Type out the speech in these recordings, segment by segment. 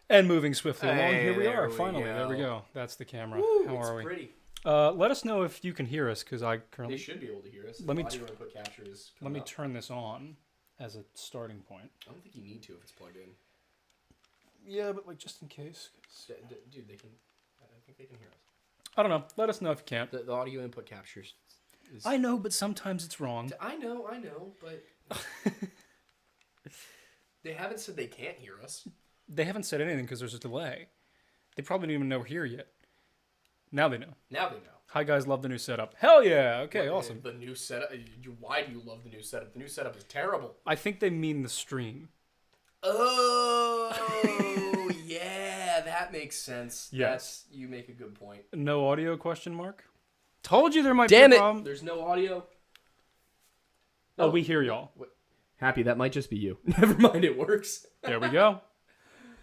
And moving swiftly along, Hey, here we there are. we Finally, go. there we go. That's the camera. Woo, How it's are we? pretty. Let us know if you can hear us, because I They currently... should be able to hear us. Let me Audio input capture is Let me up. turn this on as a starting point. I don't think you need to if it's plugged in. Yeah, but like just in case. Dude, they can. I think they can hear us. I don't know. Let us know if you can't. The audio input capture is. I know, but sometimes it's wrong. I know, but they haven't said they can't hear us. They haven't said anything because there's a delay. They probably don't even know we're here yet. Now they know. Now they know. Hi guys, love the new setup. Hell yeah! Okay, awesome. The new setup. Why do you love the new setup? The new setup is terrible. I think they mean the stream. Oh, yeah, that makes sense. Yes. You make a good point. No audio question mark? Told you there might be Damn a it! problem. There's no audio. Oh, we hear y'all. Happy, that might just be you. Never mind, it works. There we go.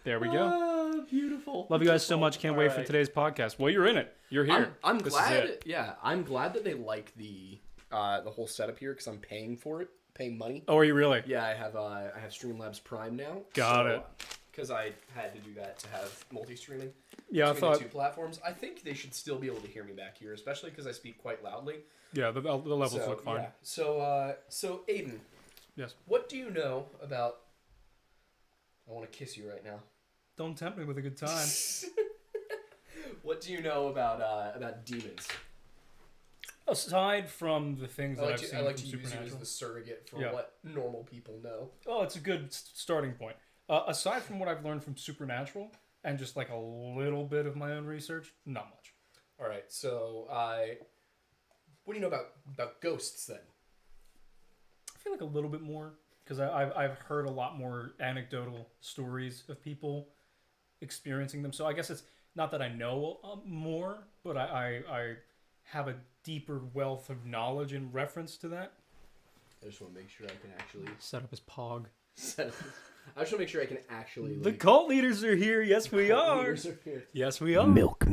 There we go. Ah, beautiful. Love you guys so much. Can't wait for today's podcast. Well, you're in it. You're here. I'm This glad. is it. Yeah, I'm glad that they like the whole setup here because I'm paying for it, paying money. Oh, are you really? Yeah, I have Streamlabs Prime now. Got it. Because I had to do that to have multi-streaming. Yeah, I between thought. the two platforms. I think they should still be able to hear me back here, especially because I speak quite loudly. Yeah, the levels So, look fine. yeah. So Aiden. Yes. What do you know about? I want to kiss you right now. Don't tempt me with a good time. What do you know about demons? Aside from the things that I've seen I like from to use you as Supernatural. the surrogate for Yeah. what normal people know. Oh, it's a good starting point. Aside from what I've learned from Supernatural and just like a little bit of my own research, not much. All right, so what do you know about ghosts then? I feel like a little bit more because I've heard a lot more anecdotal stories of people experiencing them. So I guess it's not that I know more, but I have a deeper wealth of knowledge in reference to that. I just want to make sure I can actually Set up as Pog. set up. I just want to make sure I can actually. The cult leaders are here. Yes, we are. Leaders are here. Yes, we are. Milk.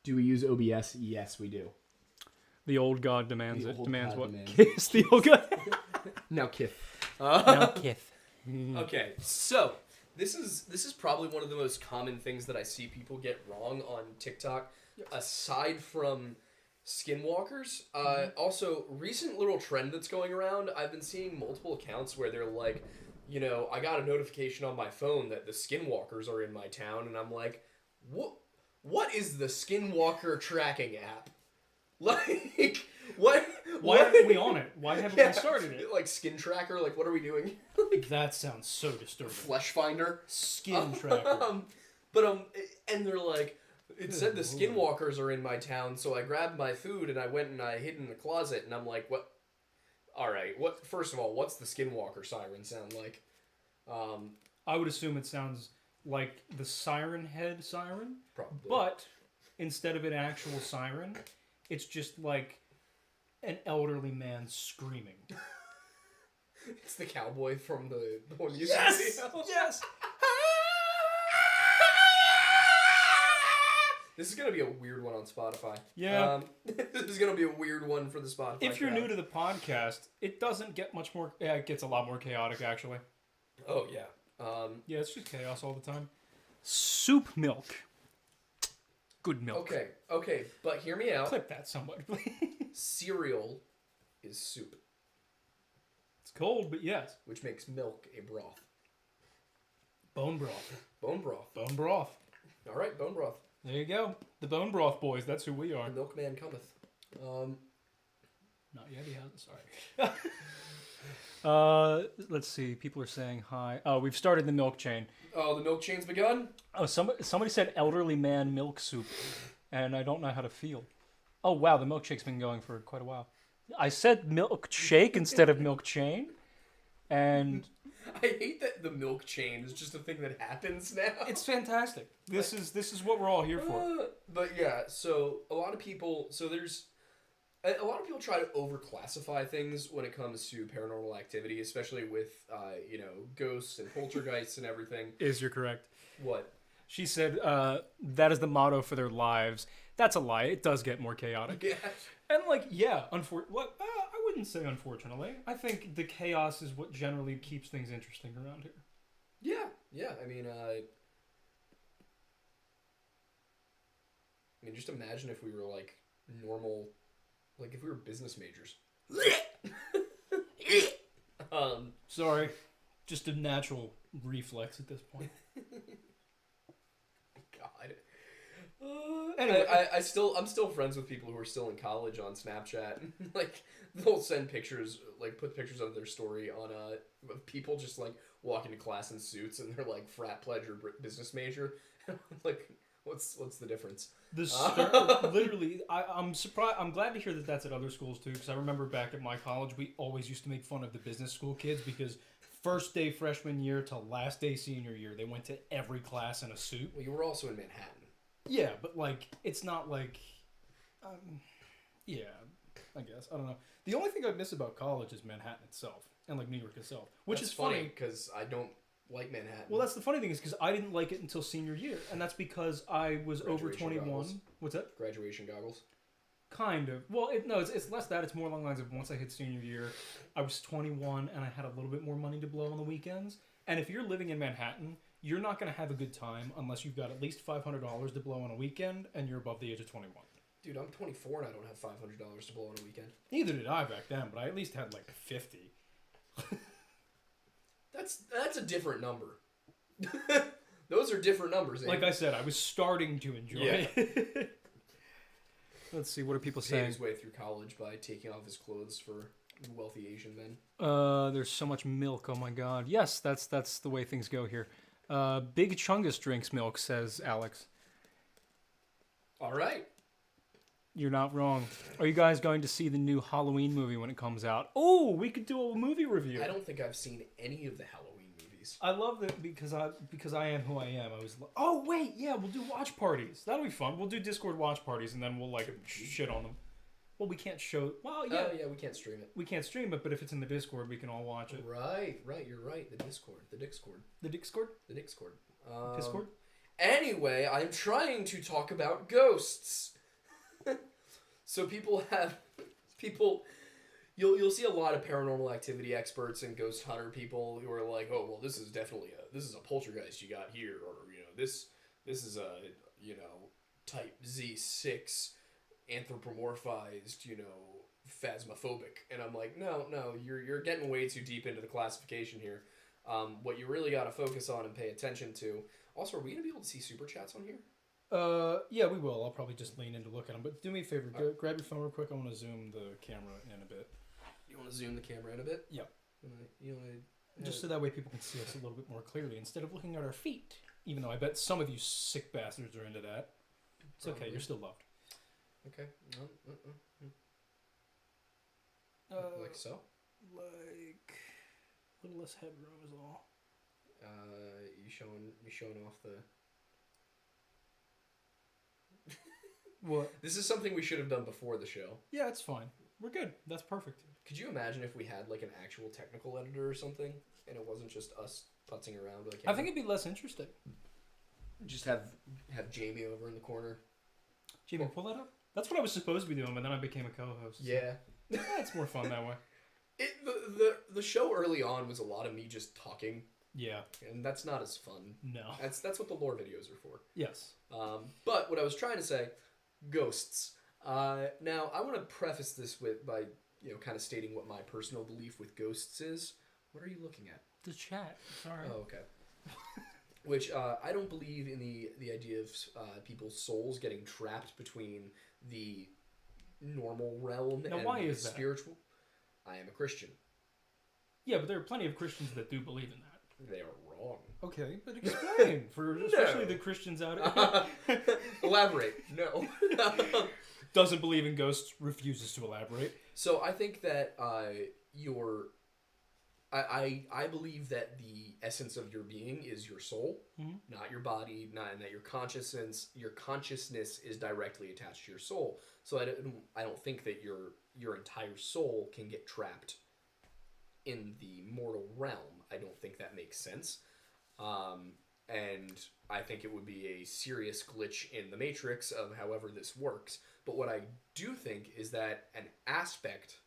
Do we use OBS? Yes, we do. The old god demands The it. old Demands god what? demands Kiss the old god. Now, Kith. Now Kith. Okay, so this is probably one of the most common things that I see people get wrong on TikTok, aside from skinwalkers. Also, recent little trend that's going around, I've been seeing multiple accounts where they're like, you know, I got a notification on my phone that the skinwalkers are in my town, and I'm like, what is the skinwalker tracking app? Like, what? Why aren't we on it? Why haven't we started it? Like skin tracker? Like, what are we doing? That sounds so disturbing. Flesh finder? Skin tracker. And they're like, it said the skinwalkers are in my town, so I grabbed my food and I went and I hid in the closet, and I'm like, what? All right, first of all, what's the skinwalker siren sound like? I would assume it sounds like the siren head siren, Probably. but instead of an actual siren, it's just like an elderly man screaming. It's the cowboy from the one music Yes! video. Yes! This is gonna be a weird one on Spotify. Yeah. This is gonna be a weird one for the Spotify. If you're crowd. new to the podcast, it doesn't get much more... Yeah, it gets a lot more chaotic, actually. Oh yeah. Yeah, it's just chaos all the time. Soup milk. Good milk. Okay, but hear me out. Clip that somewhat, please. Cereal is soup, It's cold, but yes. which makes milk a broth. Bone broth. Bone broth. Bone broth. All right, bone broth. There you go. The bone broth boys. That's who we are. The milkman cometh. Not yet. He hasn't. Sorry. Let's see. People are saying hi. Oh, we've started the milk chain. Oh, the milk chain's begun? Oh, somebody said elderly man milk soup, and I don't know how to feel. Oh, wow. The milkshake's been going for quite a while. I said milkshake instead of milk chain, and I hate that the milk chain is just a thing that happens now. it's fantastic. This is what we're all here for. But yeah, so a lot of people try to overclassify things when it comes to paranormal activity, especially with ghosts and poltergeists and everything. Is you're correct. What? She said that is the motto for their lives. That's a lie. It does get more chaotic. Yeah. And I wouldn't say unfortunately. I think the chaos is what generally keeps things interesting around here. Yeah, just imagine if we were like normal, like if we were business majors. Sorry, just a natural reflex at this point. God. Anyway, I'm still friends with people who are still in college on Snapchat. Like they'll send pictures, like put pictures of their story on of people just like walking to class in suits, and they're like frat pledge or business major. Like, what's the difference? Literally, I'm surprised. I'm glad to hear that that's at other schools too, because I remember back at my college, we always used to make fun of the business school kids because first day freshman year to last day senior year, they went to every class in a suit. Well, you were also in Manhattan. Yeah, but like, it's not like, yeah, I guess I don't know. The only thing I miss about college is Manhattan itself and like New York itself, which That's is funny because I don't like Manhattan. Well, that's the funny thing is because I didn't like it until senior year, and that's because I was over Graduation 21. goggles. What's that? Graduation goggles. Kind of. Well, it's less that. It's more along the lines of once I hit senior year, I was 21 and I had a little bit more money to blow on the weekends. And if you're living in Manhattan, you're not going to have a good time unless you've got at least $500 to blow on a weekend and you're above the age of 21. Dude, I'm 24 and I don't have $500 to blow on a weekend. Neither did I back then, but I at least had like 50. That's a different number. Those are different numbers. Like I said, I was starting to enjoy it. Let's see, what are people Paid saying? his way through college by taking off his clothes for wealthy Asian men. There's so much milk. Oh my god. Yes, that's the way things go here. Big Chungus drinks milk, says Alex. All right. You're not wrong. Are you guys going to see the new Halloween movie when it comes out? Oh, we could do a movie review. I don't think I've seen any of the Halloween movies. I love that because I am who I am. I was oh wait, yeah, we'll do watch parties. That'll be fun. We'll do Discord watch parties and then we'll like shit on them. Well, we can't show. Well, yeah. Oh yeah, we can't stream it. We can't stream it, but if it's in the Discord, we can all watch it. Right. You're right. The Discord. The Discord. The Discord. Discord. Anyway, I'm trying to talk about ghosts. So you'll see a lot of paranormal activity experts and ghost hunter people who are like, oh well, this is a poltergeist you got here, or this is a type Z6 anthropomorphized phasmophobic, and I'm like, no, you're getting way too deep into the classification here. What you really got to focus on and pay attention to. Also, are we gonna be able to see super chats on here? Yeah, we will. I'll probably just lean in to look at them. But do me a favor, grab your phone real quick. I want to zoom the camera in a bit. You want to zoom the camera in a bit? Yep. You want to just so that way people can see us a little bit more clearly instead of looking at our feet. Even though I bet some of you sick bastards are into that. It's okay. You're still loved. Okay. Like so? Like a little less headroom is all. You showing off the. What? This is something we should have done before the show. Yeah, it's fine. We're good. That's perfect. Could you imagine if we had like an actual technical editor or something, and it wasn't just us putzing around with a camera? I think it'd be less interesting. Just have Jamie over in the corner. Jamie, pull that up. That's what I was supposed to be doing, but then I became a co-host. Yeah. Yeah, it's more fun that way. The show early on was a lot of me just talking. Yeah. And that's not as fun. No. That's what the lore videos are for. Yes. But what I was trying to say, ghosts. Now I want to preface this by kind of stating what my personal belief with ghosts is. What are you looking at? The chat. Sorry. Oh, okay. Which I don't believe in the idea of people's souls getting trapped between the normal realm now, and why the is that? spiritual. I am a Christian. Yeah, but there are plenty of Christians that do believe in that. They are wrong. Okay, but explain for especially the Christians out there. Elaborate. No. Doesn't believe in ghosts, refuses to elaborate. So I think that I believe that the essence of your being is your soul, not your body, and that your consciousness is directly attached to your soul. So I don't think that your entire soul can get trapped in the mortal realm. I don't think that makes sense. And I think it would be a serious glitch in the matrix of however this works. But what I do think is that an aspect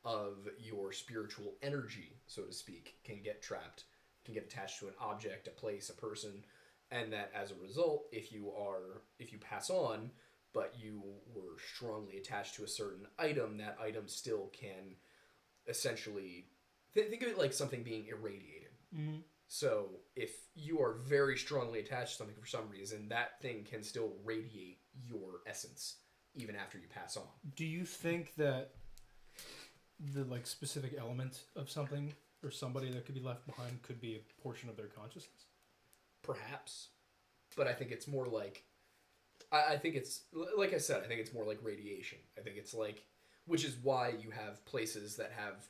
of your spiritual energy, so to speak, can get trapped can get attached to an object, a place, a person, and that as a result, if you pass on, but you were strongly attached to a certain item, that item still can essentially think of it like something being irradiated. Mm-hmm. So if you are very strongly attached to something for some reason, that thing can still radiate your essence even after you pass on. Do you think that the like specific element of something or somebody that could be left behind could be a portion of their consciousness? Perhaps, but I think it's more like I think it's like I said. I think it's more like radiation. I think it's like, which is why you have places that have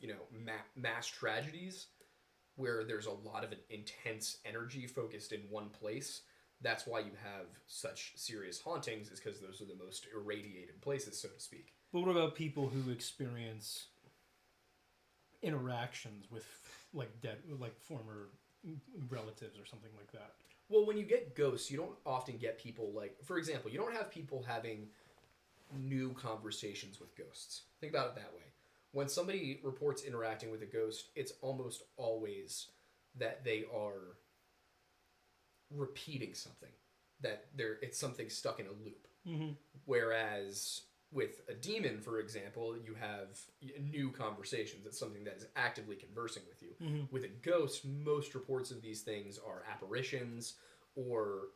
mass tragedies where there's a lot of an intense energy focused in one place. That's why you have such serious hauntings, is because those are the most irradiated places, so to speak. But what about people who experience interactions with like dead, like former relatives or something like that? Well, when you get ghosts, you don't often get people like, for example, you don't have people having new conversations with ghosts. Think about it that way. When somebody reports interacting with a ghost, it's almost always that they are repeating something, that it's something stuck in a loop. Mm-hmm. Whereas with a demon, for example, you have new conversations. It's something that is actively conversing with you. Mm-hmm. With a ghost, most reports of these things are apparitions or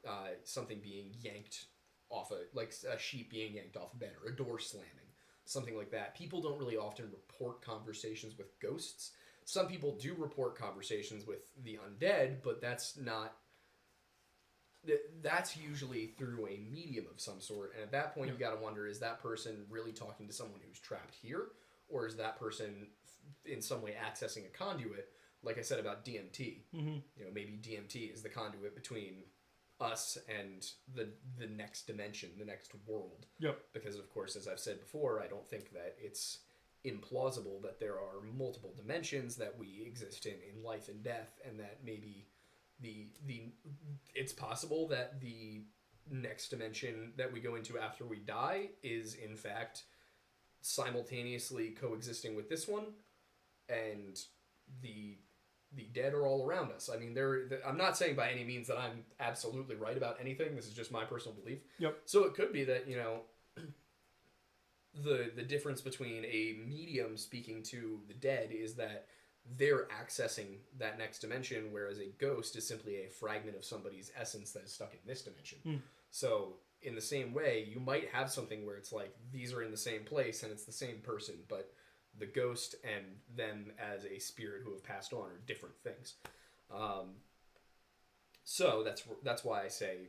something being yanked off like a sheet being yanked off a bed or a door slamming, something like that. People don't really often report conversations with ghosts. Some people do report conversations with the undead, but that's usually through a medium of some sort. And at that point, you got to wonder, is that person really talking to someone who's trapped here? Or is that person in some way accessing a conduit? Like I said about DMT, Mm-hmm. Maybe DMT is the conduit between us and the next dimension, the next world. Yep. Because, of course, as I've said before, I don't think that it's implausible that there are multiple dimensions that we exist in life and death, and that maybe it's possible that the next dimension that we go into after we die is in fact simultaneously coexisting with this one, and the dead are all around us. I mean, I'm not saying by any means that I'm absolutely right about anything. This is just my personal belief. Yep. So it could be that the difference between a medium speaking to the dead is that they're accessing that next dimension, whereas a ghost is simply a fragment of somebody's essence that is stuck in this dimension. Mm. So in the same way, you might have something where it's like these are in the same place and it's the same person, but the ghost and them as a spirit who have passed on are different things. So that's why I say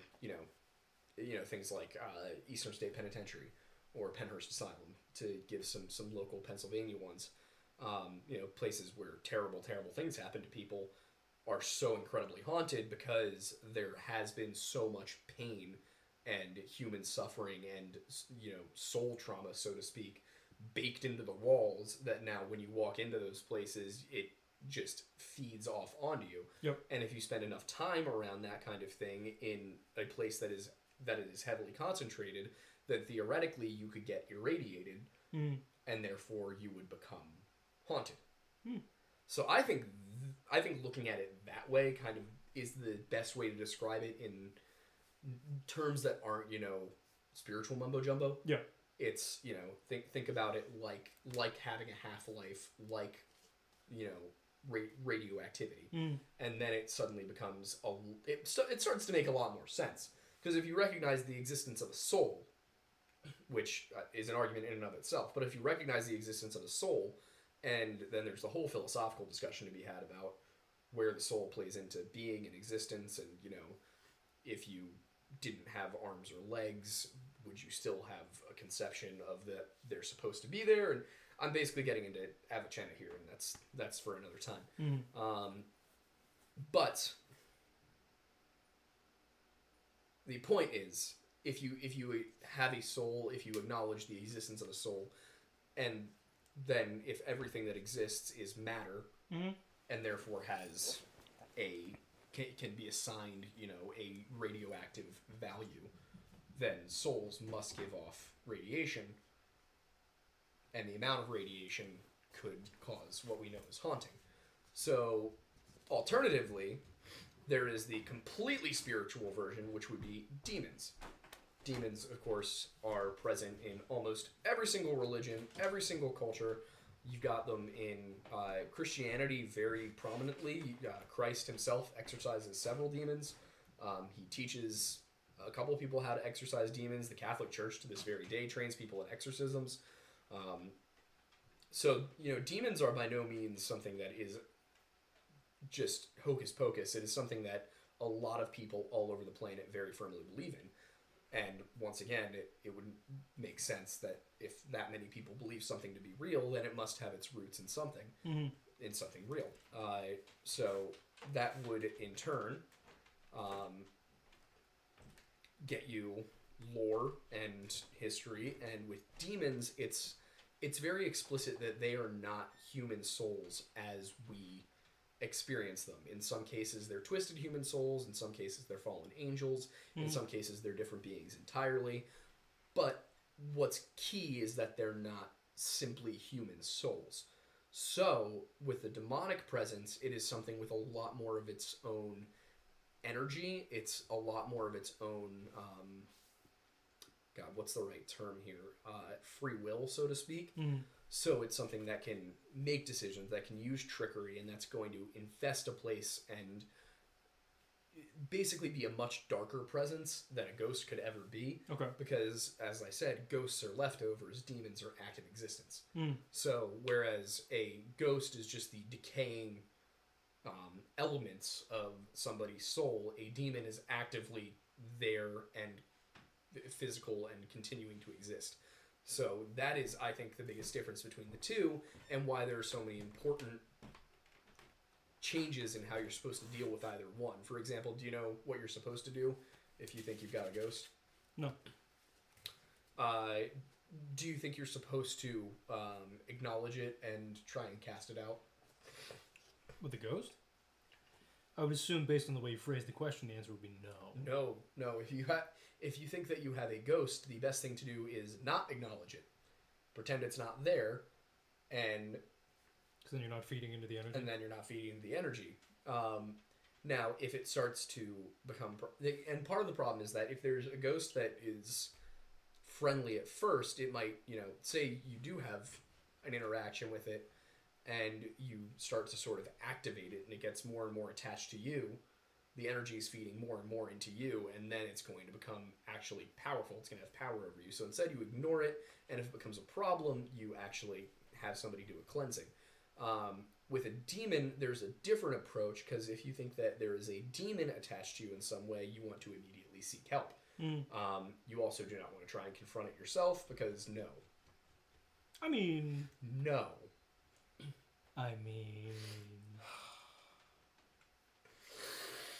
things like Eastern State Penitentiary or Penhurst Asylum, to give some local Pennsylvania ones. Places where terrible things happen to people are so incredibly haunted because there has been so much pain and human suffering and soul trauma, so to speak, baked into the walls, that now when you walk into those places, it just feeds off onto you. Yep. And if you spend enough time around that kind of thing in a place that is heavily concentrated, then theoretically you could get irradiated, and therefore you would become haunted. So I think looking at it that way kind of is the best way to describe it in terms that aren't spiritual mumbo jumbo. Yeah. It's think about it like having a half-life, like radioactivity, and then it suddenly becomes it starts to make a lot more sense, because if you recognize the existence of a soul, which is an argument in and of itself, but if you recognize the existence of a soul, and then there's the whole philosophical discussion to be had about where the soul plays into being and existence, and if you didn't have arms or legs, would you still have a conception of that they're supposed to be there? And I'm basically getting into Avicenna here, and that's for another time. But the point is, if you have a soul, if you acknowledge the existence of a soul, and then if everything that exists is matter, and therefore has can be assigned a radioactive value, then souls must give off radiation, and the amount of radiation could cause what we know as haunting. So Alternatively, there is the completely spiritual version, which would be demons. Demons, of course, are present in almost every single religion, every single culture. You've got them in Christianity very prominently. Christ himself exorcises several demons. He teaches a couple of people how to exorcise demons. The Catholic Church, to this very day, trains people in exorcisms. So, demons are by no means something that is just hocus pocus. It is something that a lot of people all over the planet very firmly believe in. And once again, it would make sense that if that many people believe something to be real, then it must have its roots in something, in something real. So that would, in turn, get you lore and history. And with demons, it's very explicit that they are not human souls as we experience them. In some cases, they're twisted human souls. In some cases, they're fallen angels. In some cases, they're different beings entirely. But what's key is that they're not simply human souls. So, with the demonic presence, it is something with a lot more of its own energy. It's a lot more of its own, God, what's the right term here? Free will, so to speak. So it's something that can make decisions, that can use trickery, and that's going to infest a place and basically be a much darker presence than a ghost could ever be. Okay. Because, as I said, ghosts are leftovers, demons are active existence. So, whereas a ghost is just the decaying elements of somebody's soul, a demon is actively there and physical and continuing to exist. So that is, I think, the biggest difference between the two, and why there are so many important changes in how you're supposed to deal with either one. For example, do you know what you're supposed to do if you think you've got a ghost? No. Do you think you're supposed to acknowledge it and try and cast it out? With the ghost? I would assume, based on the way you phrased the question, the answer would be no. No. If you think that you have a ghost, the best thing to do is not acknowledge it. Pretend it's not there, and... Because then you're not feeding into the energy? And then you're not feeding into the energy. Now, if it starts to become... And part of the problem is that if there's a ghost that is friendly at first, it might, say you do have an interaction with it, and you start to sort of activate it, and it gets more and more attached to you, the energy is feeding more and more into you, and then it's going to become actually powerful. It's going to have power over you. So instead you ignore it, and if it becomes a problem, you actually have somebody do a cleansing. With a demon, there's a different approach, because if you think that there is a demon attached to you in some way, you want to immediately seek help. You also do not want to try and confront it yourself, because no. No.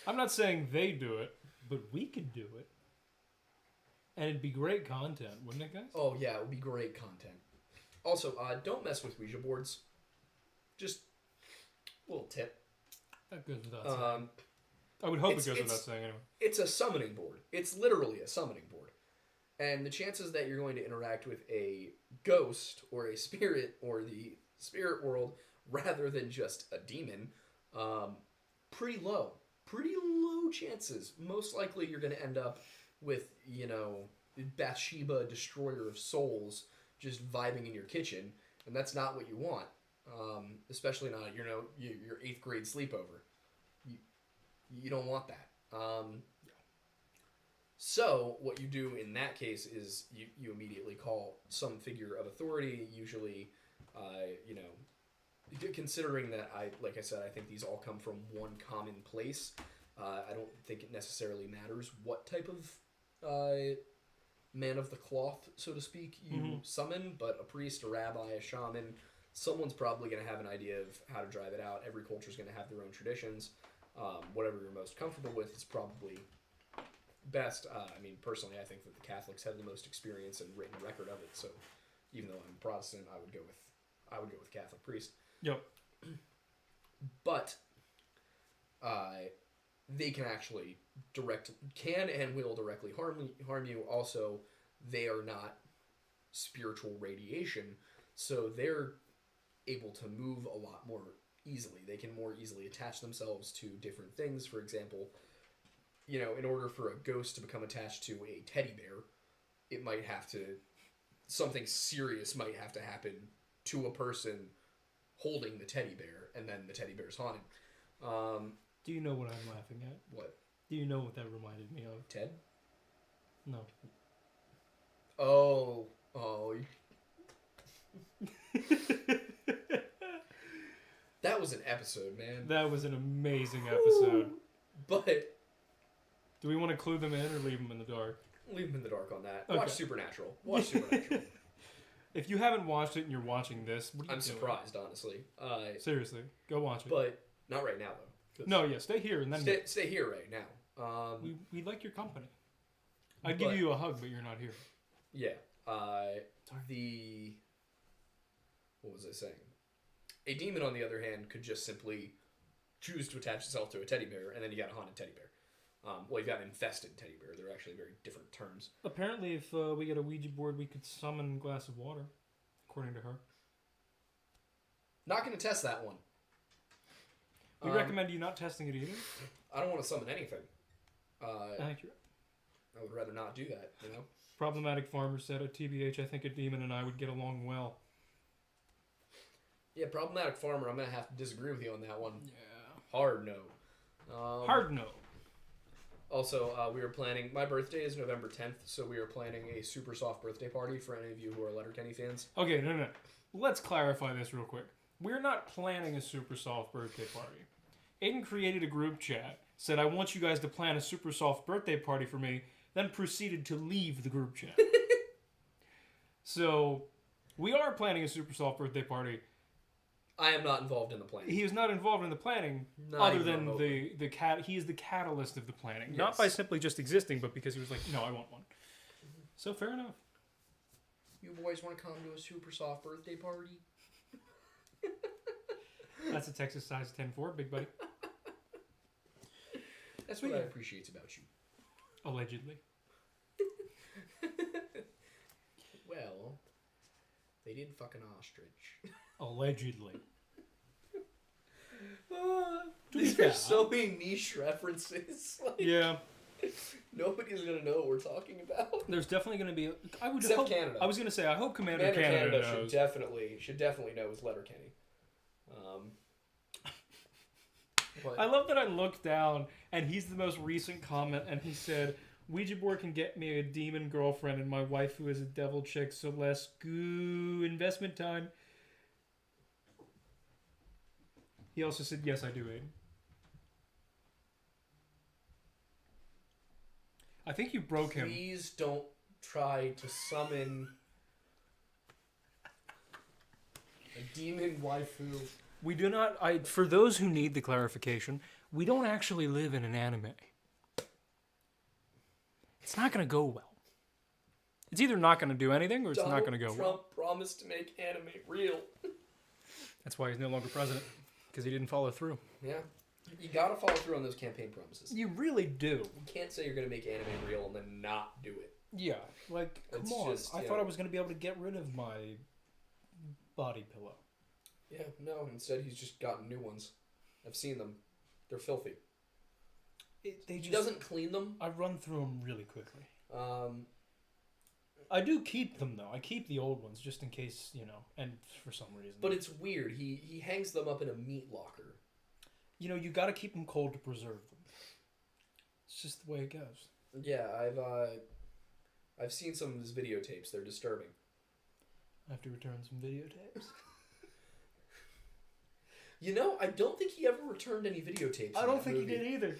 I'm not saying they do it, but we could do it. And it'd be great content, wouldn't it, guys? Oh, yeah, it would be great content. Also, don't mess with Ouija boards. Just a little tip. That goes without saying. I would hope it goes without saying anyway. It's a summoning board. It's literally a summoning board. And the chances that you're going to interact with a ghost or a spirit or the spirit world rather than just a demon, pretty low. Pretty low chances. Most likely you're going to end up with, Bathsheba, Destroyer of Souls, just vibing in your kitchen, and that's not what you want. Especially not, your 8th grade sleepover. You don't want that. So what you do in that case is you immediately call some figure of authority, usually, considering that like I said, I think these all come from one common place. I don't think it necessarily matters what type of man of the cloth, so to speak, you summon, but a priest, a rabbi, a shaman, someone's probably going to have an idea of how to drive it out. Every culture is going to have their own traditions. Whatever you're most comfortable with is probably best. Personally, I think that the Catholics have the most experience and written record of it. So, even though I'm Protestant, I would go with Catholic priest. Yep. But they can actually can and will directly harm you. Also, they are not spiritual radiation, so they're able to move a lot more easily. They can more easily attach themselves to different things. For example, you know, in order for a ghost to become attached to a teddy bear, it might have to, something serious might have to happen to a person holding the teddy bear, and then the teddy bear's haunted. Do you know what I'm laughing at? What? Do you know what that reminded me of? Ted? No. Oh. That was an episode, man. That was an amazing episode. But do we want to clue them in or leave them in the dark? leave them in the dark on that. Okay. Watch Supernatural. Watch Supernatural. If you haven't watched it and you're watching this, what are you I'm doing? surprised, honestly. Seriously, go watch it. But not right now, though. No, yeah, stay here and then Stay here right now. we like your company. I'd give you a hug, but you're not here. Yeah. What was I saying? A demon, on the other hand, could just simply choose to attach itself to a teddy bear, and then you got a haunted teddy bear. Well, you got an infested teddy bear. They're actually very different terms. Apparently, if we get a Ouija board, we could summon a glass of water, according to her. Not going to test that one. We recommend you not testing it either. I don't want to summon anything. Accurate. I would rather not do that, you know? Problematic Farmer said, at TBH, I think a demon and I would get along well. Yeah, Problematic Farmer, I'm going to have to disagree with you on that one. Yeah. Hard no. Hard no. Also, we are planning... My birthday is November 10th, so we are planning a super soft birthday party for any of you who are Letterkenny fans. Okay, no. Let's clarify this real quick. We're not planning a super soft birthday party. Aiden created a group chat, said, I want you guys to plan a super soft birthday party for me, then proceeded to leave the group chat. So, we are planning a super soft birthday party. I am not involved in the planning. He is not involved in the planning, Not other even than remotely. he is the catalyst of the planning. Yes. Not by simply just existing, but because he was like, no, I want one. So, fair enough. You boys want to come to a super soft birthday party? That's a Texas size 10-4, big buddy. That's what I appreciate about you. Allegedly. Well, they did fuck an ostrich. Allegedly. be fair. There's so many niche references. Like, Yeah. nobody's gonna know what we're talking about. There's definitely going to be... Except hope, Canada. I was going to say, I hope Commander Canada Canada should knows. definitely know his Letterkenny. But I love that I looked down, and he's the most recent comment, and he said, Ouija board can get me a demon girlfriend and my wife who is a devil chick, so less goo investment time. He also said, yes, I do, Aiden. I think you broke him. please don't try to summon a demon waifu. We do not... for those who need the clarification, we don't actually live in an anime. It's not going to go well. It's either not going to do anything or it's not going to go Trump well. promised to make anime real. That's why he's no longer president, because he didn't follow through. Yeah. You gotta follow through on those campaign promises. You really do. You can't say you're gonna make anime real and then not do it. Yeah, like, come It's on. just, I you thought know. I was going to be able to get rid of my body pillow. Yeah, no, instead he's just gotten new ones. I've seen them. They're filthy. They He doesn't clean them. I run through them really quickly. Um, I do keep them, though. I keep the old ones just in case, and for some reason. but it's weird. He hangs them up in a meat locker. you got to keep them cold to preserve them. It's just the way it goes. Yeah, I've seen some of his videotapes. They're disturbing. I have to return some videotapes. I don't think he ever returned any videotapes. I in don't that think movie. he did either.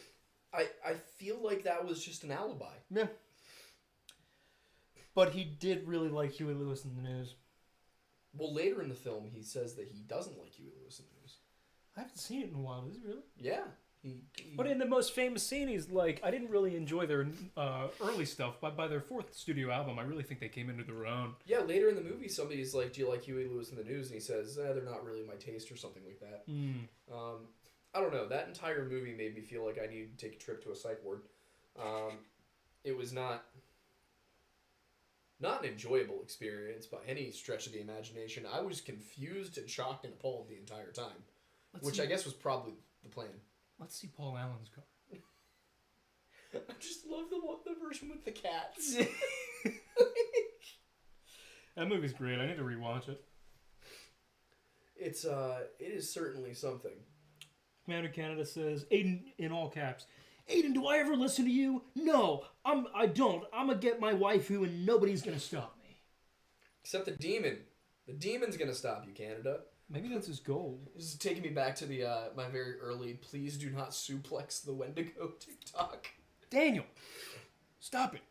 I feel like that was just an alibi. Yeah. But he did really like Huey Lewis in the news. Well, later in the film, he says that he doesn't like Huey Lewis in the news. I haven't seen it in a while. Is it really? Yeah. But in the most famous scene, he's like, I didn't really enjoy their early stuff, but by their fourth studio album, I really think they came into their own. Yeah, later in the movie, somebody's like, do you like Huey Lewis in the news? And he says, they're not really my taste or something like that. I don't know. That entire movie made me feel like I needed to take a trip to a psych ward. It was not an enjoyable experience by any stretch of the imagination. I was confused and shocked and appalled the entire time. which I guess was probably the plan. Let's see Paul Allen's car. I just love the version with the cats. That movie's great. I need to rewatch it. It is certainly something. Man in Canada says, Aiden, in all caps, Aiden, do I ever listen to you? No, I don't. I'm gonna get my waifu and nobody's gonna stop me. Except the demon. The demon's gonna stop you, Canada. Maybe that's his goal. This is taking me back to the my very early please do not suplex the Wendigo TikTok. Daniel, stop it.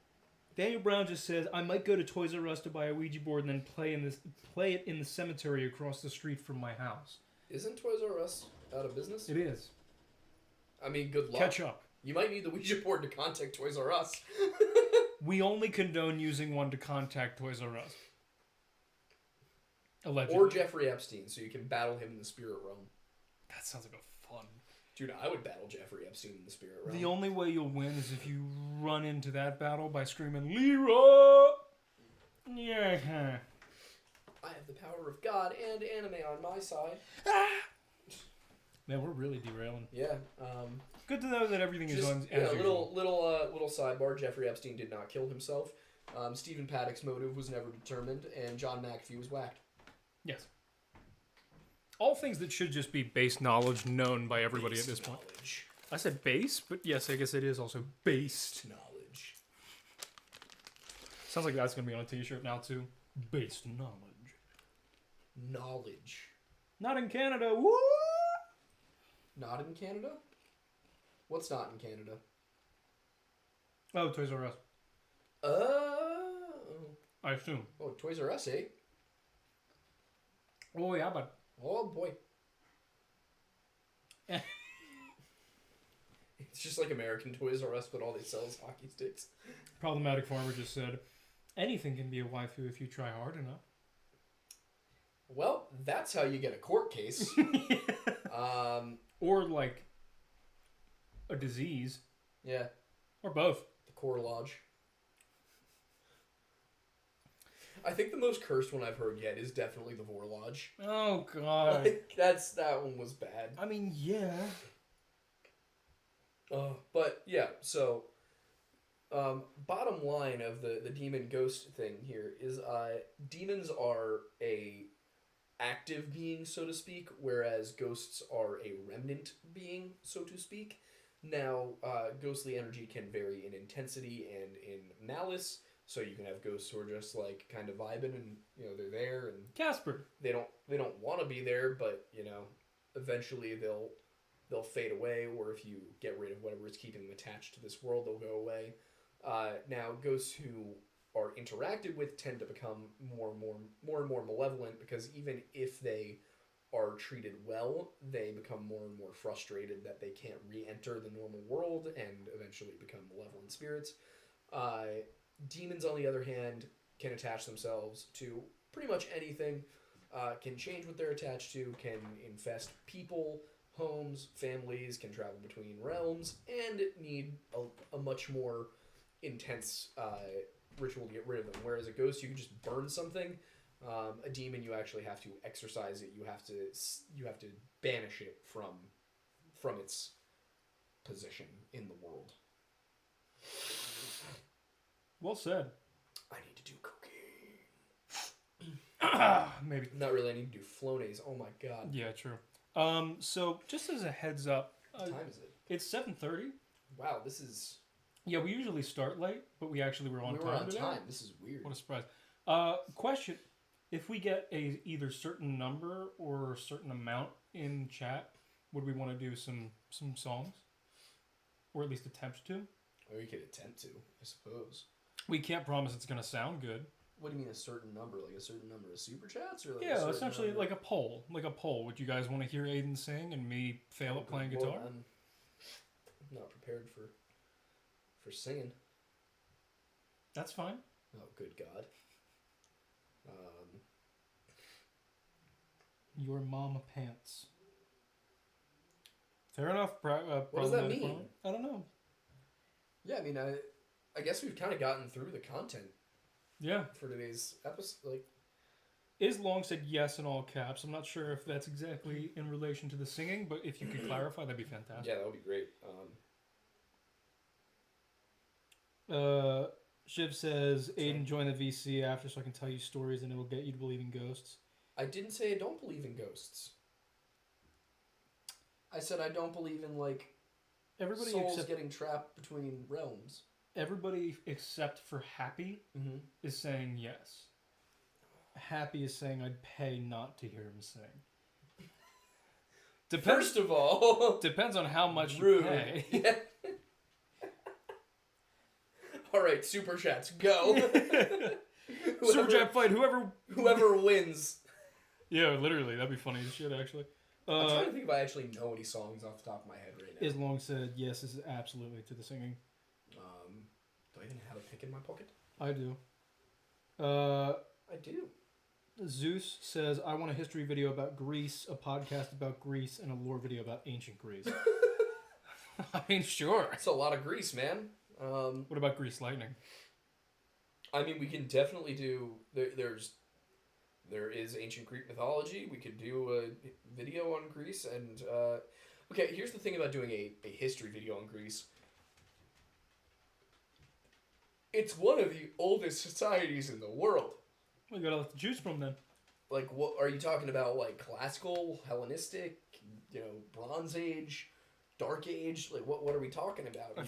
Daniel Brown just says, I might go to Toys R Us to buy a Ouija board and then play it in the cemetery across the street from my house. Isn't Toys R Us out of business? It is. I mean, good luck. Catch up. You might need the Ouija board to contact Toys R Us. We only condone using one to contact Toys R Us. Allegedly. Or Jeffrey Epstein, so you can battle him in the spirit realm. That sounds like a fun. Dude, I would battle Jeffrey Epstein in the spirit realm. The only way you'll win is if you run into that battle by screaming, Leroy! Yeah. I have the power of God and anime on my side. Man, we're really derailing. Yeah. Good to know that everything is on. Yeah, little sidebar. Jeffrey Epstein did not kill himself. Stephen Paddock's motive was never determined, and John McAfee was whacked. Yes. All things that should just be base knowledge known by everybody at this point. I said base, but yes, I guess it is also based. Knowledge. Sounds like that's going to be on a t-shirt now, too. Based knowledge. Knowledge. Not in Canada. Woo! Not in Canada? What's not in Canada? Oh, Toys R Us. I assume. Oh, Toys R Us, eh? Oh, yeah, but... Oh, boy. It's just like American Toys R Us, but all they sell is hockey sticks. Problematic Farmer just said, anything can be a waifu if you try hard enough. Well, that's how you get a court case. Or, like, a disease. Yeah. Or both. The Core Lodge. I think the most cursed one I've heard yet is definitely the Vor Lodge. Oh, God. Like, that one was bad. I mean, yeah. But, yeah, so... bottom line of the demon ghost thing here is demons are a active being, so to speak, whereas ghosts are a remnant being, so to speak. Now, ghostly energy can vary in intensity and in malice, so you can have ghosts who are just like kind of vibing and they're there and Casper. They don't want to be there, but eventually they'll fade away, or if you get rid of whatever is keeping them attached to this world, they'll go away. Now, ghosts who are interacted with tend to become more and more malevolent, because even if they are treated well, they become more and more frustrated that they can't re-enter the normal world and eventually become malevolent spirits. Demons, on the other hand, can attach themselves to pretty much anything, can change what they're attached to, can infest people, homes, families, can travel between realms, and need a much more intense ritual to get rid of them. Whereas a ghost, you can just burn something. A demon, you actually have to exorcise it. You have to banish it from its position in the world. Well said. I need to do cocaine. Maybe. Not really. I need to do Flonase. Oh my god. Yeah, true. So just as a heads up, What time is it? It's 7:30. Wow, this is. Yeah, we usually start late, but we actually were on time. We were on today. time. This is weird. What a surprise. Question: if we get a either certain number or a certain amount in chat, would we want to do some songs, or at least attempt to? Or we could attempt to, I suppose. We can't promise it's going to sound good. What do you mean a certain number? Like a certain number of super chats, or like Yeah, essentially like a poll. Like a poll. Would you guys want to hear Aiden sing and me fail at playing guitar? I'm not prepared for singing. That's fine. Oh, good God. Your mama pants. Fair enough. What does that mean? I don't know. Yeah, I mean, I guess we've kind of gotten through the content. Yeah. For today's episode, like, Long said yes in all caps. I'm not sure if that's exactly in relation to the singing, but if you could clarify, that'd be fantastic. Yeah, that would be great. Shiv says, Aiden, join the VC after so I can tell you stories and it'll get you to believe in ghosts. I didn't say I don't believe in ghosts. I said I don't believe in, like, Everybody souls getting trapped between realms. Everybody except for Happy is saying yes. Happy is saying I'd pay not to hear him sing. First of all, depends on how much rude. You pay. Yeah. All right, super chats, go. Super chat fight. Whoever wins. Yeah, literally, that'd be funny as shit. Actually, I'm trying to think if I actually know any songs off the top of my head right now. Is Long said yes. This is absolutely to the singing. Do I even have a pick in my pocket? I do. I do. Zeus says, I want a history video about Greece, a podcast about Greece, and a lore video about ancient Greece. I mean, sure. It's a lot of Greece, man. What about Greece lightning? I mean, we can definitely do... There is ancient Greek mythology. We could do a video on Greece. And, okay, here's the thing about doing a history video on Greece. It's one of the oldest societies in the world. We gotta let the juice from then. Like, what are you talking about? Like, classical, Hellenistic, Bronze Age, Dark Age? Like, what are we talking about? I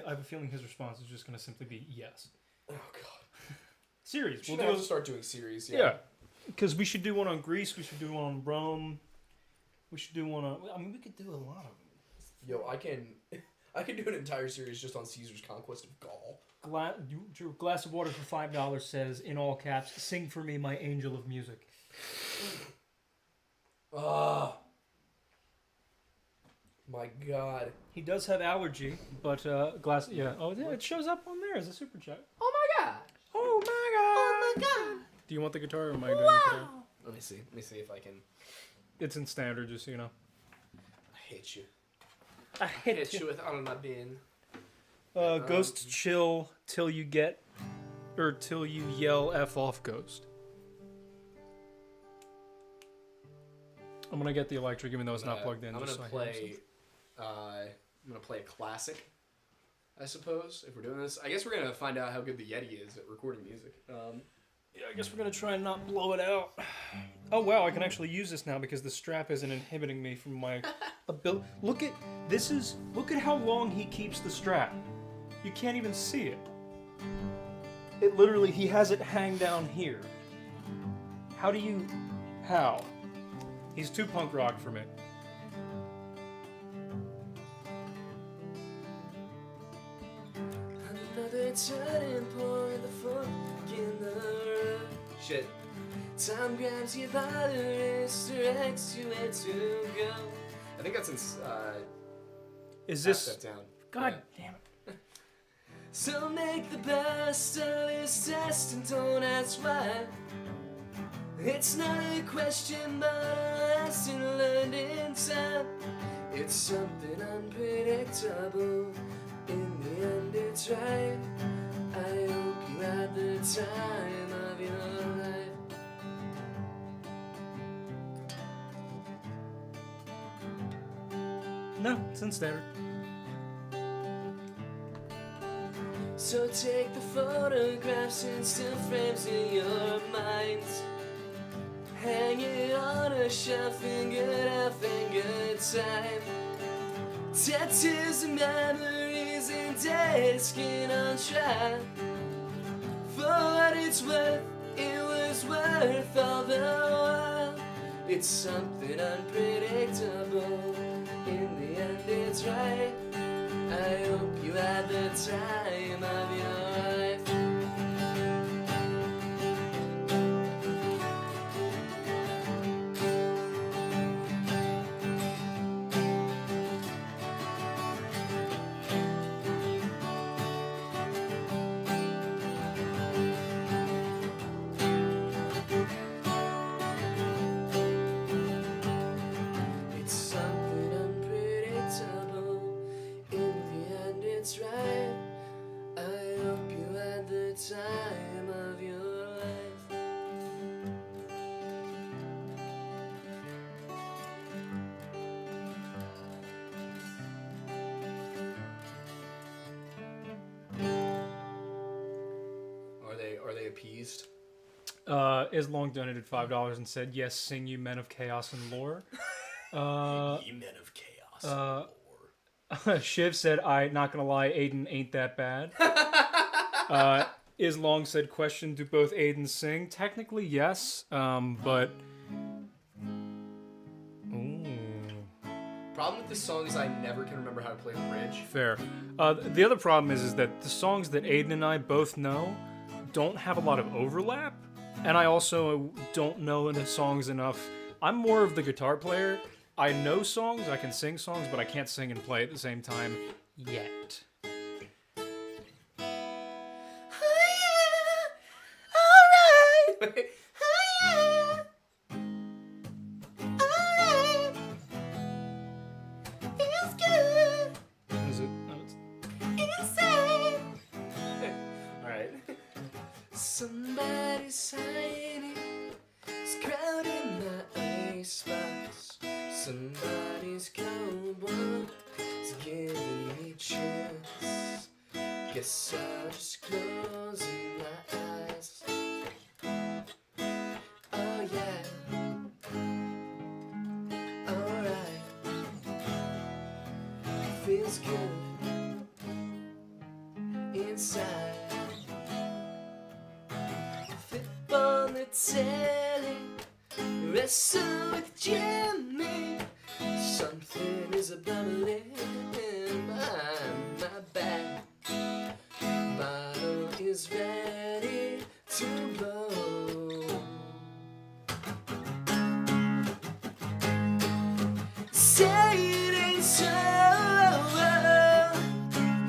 have a feeling his response is just gonna simply be yes. Oh, God. Series. We'll have to start doing series, yeah. Because we should do one on Greece, we should do one on Rome, we should do one on... I mean, we could do a lot of them. Yo, I can do an entire series just on Caesar's conquest of Gaul. Glass of water for $5 says, in all caps, sing for me, my angel of music. Ah. My God. He does have allergy, but glass... Yeah. Oh, yeah, it shows up on there as a super chat. Oh, my God. Oh, my God. Oh, my God. Do you want the guitar or am I doing the guitar? Let me see if I can... It's in standard, just so you know. I hate you. I hate you with all of my being. Ghosts chill till you get... Or till you yell F off, Ghost. I'm gonna get the electric even though it's not plugged in. I'm gonna play a classic, I suppose, if we're doing this. I guess we're gonna find out how good the Yeti is at recording music. Yeah, I guess we're gonna try and not blow it out. Oh wow, I can actually use this now because the strap isn't inhibiting me from my ability. Look at how long he keeps the strap. You can't even see it. It literally, he has it hang down here. How? He's too punk rock for me. Another turning point, the fork in the road. Shit. Time grabs you by the wrist, directs you where to go. I think that's in, Is this... Step down. God damn it. So make the best of this test and don't ask why. It's not a question, but a lesson learned in time. It's something unpredictable. In the end, it's right. I hope you had the time of your life. No, it's in standard. So take the photographs and still frames in your mind. Hang it on a shelf in good health and good time. Tattoos and memories and dead skin on track. For what it's worth, it was worth all the while. It's something unpredictable. In the end, it's right. I hope you had the time of your life. It's something unpredictable. In the end, it's right. I hope appeased. Islong donated $5 and said, "Yes, sing you men of chaos and lore." Ye men of chaos and lore. Shiv said, "I not gonna lie, Aiden ain't that bad." Islong said, "Question: do both Aiden sing?" Technically, yes, but. Ooh. Problem with this song is I never can remember how to play the bridge. Fair. The other problem is that the songs that Aiden and I both know don't have a lot of overlap, and I also don't know the songs enough. I'm more of the guitar player. I know songs, I can sing songs, but I can't sing and play at the same time yet. Alright! Feels good! Is it? Insane! Alright. Somebody's hiding, it's crowding my icebox. Somebody's cowboy is giving me chance. Guess I'll just close my eyes. Oh yeah. Alright. Feels good inside. Flip on the telly, wrestle with Jimmy. Something is bubbling behind my back. Bottle is ready to blow. Say it ain't so.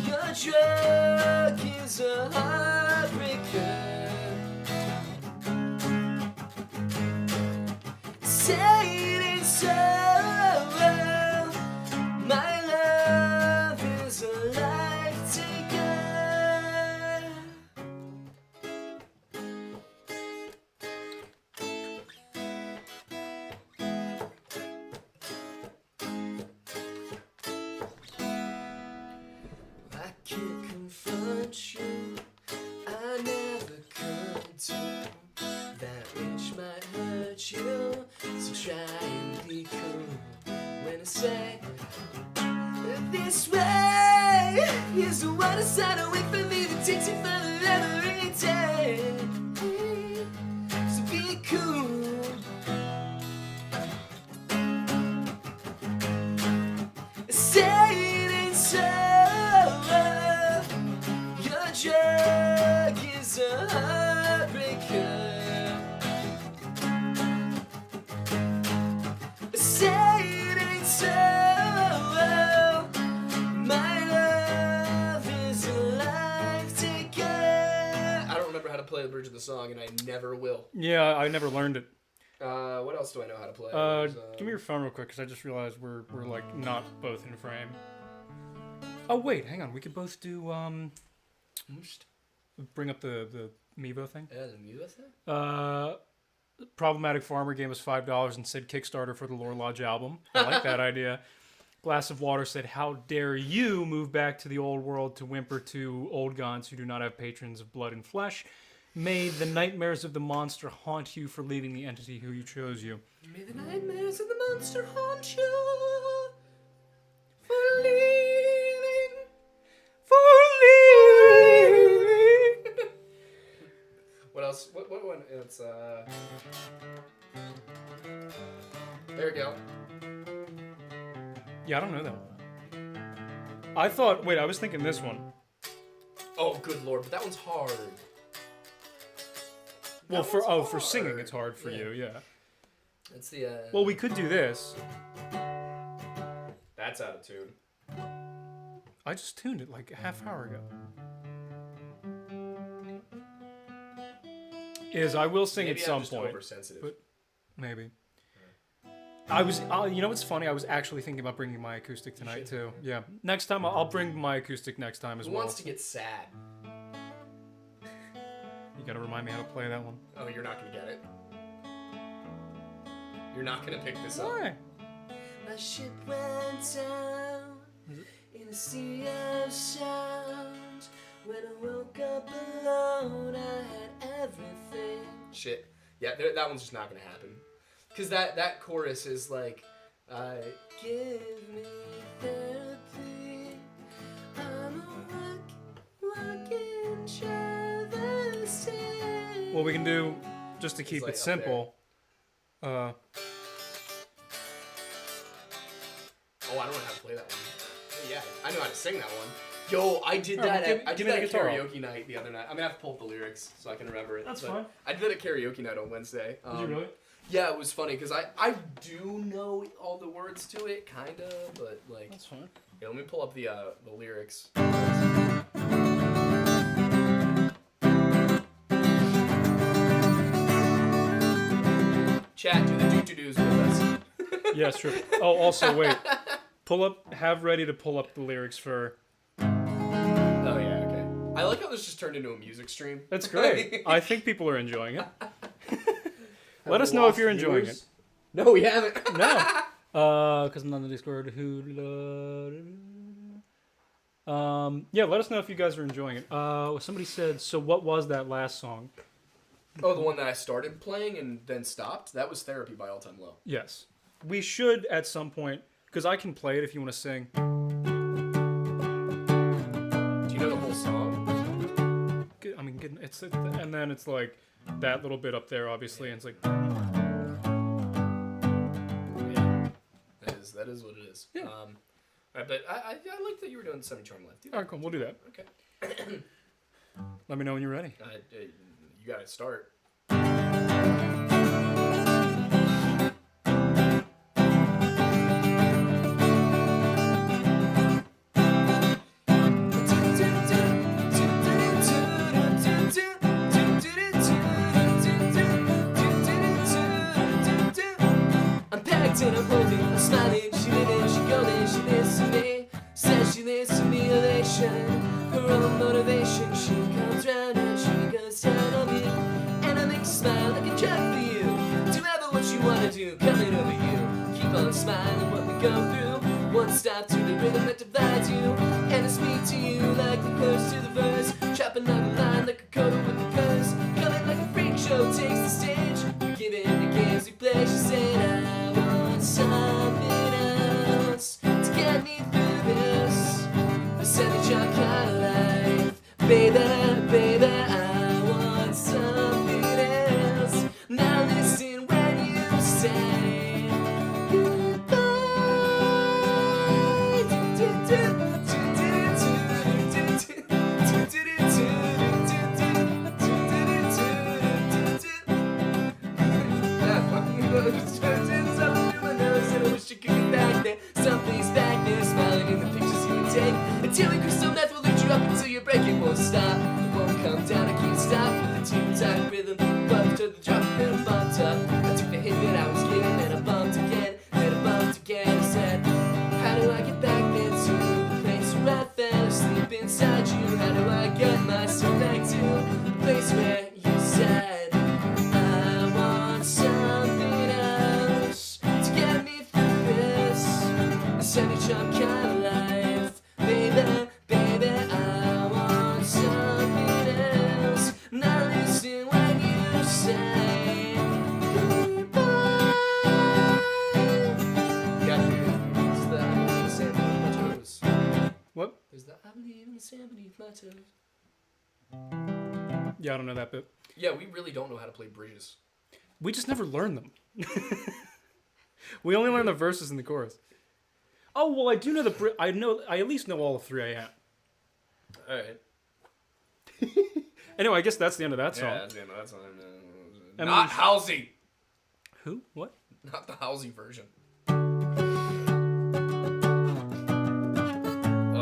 Your drug is a heartbreaker. Say it ain't so. My love is a life taker. I can't confront you. I never could do that which might hurt you. So try and be cool when I say this way is the one side away from me that takes you further every day. So be cool. Say it ain't so. Your drug is a heartbreaker. Say it ain't so. My love is a life taker. I don't remember how to play the bridge of the song, and I never will. Yeah, I never learned it. What else do I know how to play? Give me your phone real quick, because I just realized we're like not both in frame. Oh wait, hang on. We could both do bring up the Mevo thing. Yeah, the Mevo thing. Problematic Farmer gave us $5 and said Kickstarter for the Lore Lodge album. I like that idea. Glass of Water said, "How dare you move back to the old world to whimper to old gods who do not have patrons of blood and flesh. May the nightmares of the monster haunt you for leaving the entity who you chose you." May the nightmares of the monster haunt you for leaving. What else? What one? It's there we go. Yeah, I don't know that one. I thought. Wait, I was thinking this one. Oh, good lord! But that one's hard. Well, That for one's for singing, hard. it's hard for you. Yeah. It's the. Well, we could do this. That's out of tune. I just tuned it like a half hour ago. I will sing Maybe at some I'm just point. oversensitive. But maybe. I was, you know what's funny? I was actually thinking about bringing my acoustic tonight too. Yeah. Next time, I'll bring my acoustic next time as Who well. wants to get sad? You gotta remind me how to play that one. Oh, you're not gonna get it. You're not gonna pick this up. Why? My ship went down in a sea of sound When I woke up alone, I had everything. Shit. Yeah, that one's just not gonna happen. Because that chorus is like, give me therapy. I'm a walking travesty. What we can do, just to keep like it simple. Oh, I don't know how to play that one. Yeah, I know how to sing that one. Yo, I did that at karaoke night the other night. I'm gonna have to pull up the lyrics so I can remember it. That's fine. I did that at karaoke night on Wednesday. Did you really? Yeah, it was funny because I do know all the words to it, kind of, but like. That's fine. Yeah, let me pull up the lyrics. Chat, do the doo-doo-doos with us. Yeah, sure. Oh, also, wait. Have ready to pull up the lyrics for... Oh, yeah, okay. I like how this just turned into a music stream. That's great. I think people are enjoying it. Let us know if you're enjoying it. No, we haven't. No. Because I'm not in the Discord. Yeah, let us know if you guys are enjoying it. Somebody said, so what was that last song? Oh, the one that I started playing and then stopped? That was Therapy by All Time Low. Yes. We should, at some point, because I can play it if you want to sing. Do you know the whole song? I mean, and then it's like that little bit up there, obviously, and it's like... Yeah. That is what it is. Yeah. But I like that you were doing Semi Charm Life. Alright, cool. We'll do that. Okay. Let me know when you're ready. You gotta start. I'm packed and I'm holding, I'm smiling, she living, she golden, she lives to me. Says she lives to me, elation, her own motivation. She comes round and she goes down on me, and I make you smile like a drug for you. Do ever what you wanna do, coming over you. Keep on smiling what we go through. One stop to the rhythm that divides you, and I speak to you like the chorus to the verse. Chopping up a line like a coda with the curse. Coming like a freak show takes the stage. We give in the games we play. She said I want something else to get me through this. I said that you're kind of life, baby, baby. I want something else. Now listen when you say goodbye. Something's back there, smiling in the pictures you would take. Until the crystal meth will lift you up until you break, it won't stop. It won't come down, it can't stop. With the tune-time rhythm, bump to the drop, and I bumped up. I took the hit that I was given, and I bumped again, and I bumped again. I said, how do I get back there to the place where I fell asleep inside you? How do I get myself back to the place where you said I want something else to get me through this? I said that you're kind of life, baby, baby. I want something else. Now listen when you say goodbye. Got you. It's the I believe in the sand beneath my toes. What? There's the I believe in the sand beneath my toes. Yeah, I don't know that bit. Yeah, we really don't know how to play bridges. We just never learn them. We only learn the verses and the chorus. Oh, well, I do know I at least know all of 3 AM. Alright. Anyway, I guess that's the end of that song. Yeah, that's the end of that song. And Not we- Halsey! Who? What? Not the Halsey version. Oh,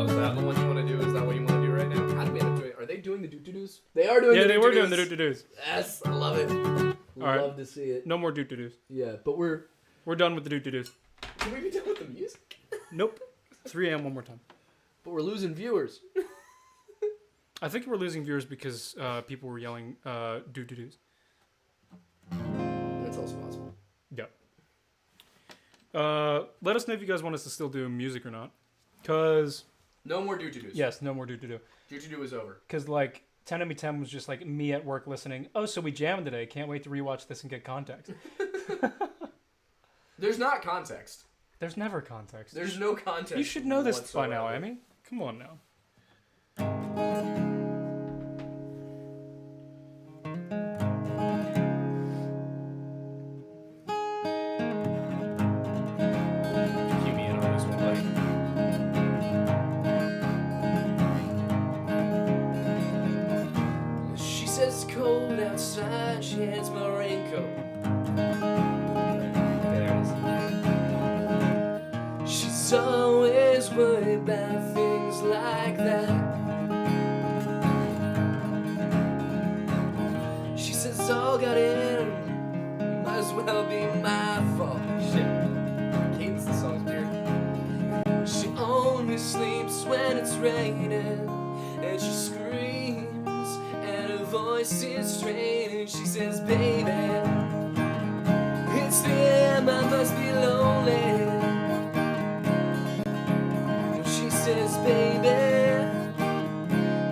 is that the one you want to do? Is that what you want to do right now? How do we end up doing it? Are they doing the doo-doo-doos? They are doing Yeah, the they were doo-doo-doos. doing the doo-doo-doos. Yes, I love it. right. Love to see it. No more doo-doo-doos. Yeah, but we're... We're done with the doo-doo-doos. Can we be done with the music? Nope. 3 AM one more time. But we're losing viewers. I think we're losing viewers because people were yelling doo-doo-doos. That's also possible. Yeah. Let us know if you guys want us to still do music or not. Because No more doo-doo-doos. Yes, no more do-do-do. Doo-doo-doo is over. Because, like, 10 of Me 10 was just, like, me at work listening. Oh, so we jammed today. Can't wait to rewatch this and get context. There's not context. There's never context. There's no context. You should know this whatsoever. by now, Amy. Come on now. Cue me in on this one, buddy. She says it's cold outside. She hands my raincoat. She's always worried about things like that. She says it's all got in, might as well be my fault. Shit, Cadence, the song's weird. She only sleeps when it's raining, and she screams, and her voice is straining. She says, baby, it's the end, I must be lonely. Says, baby,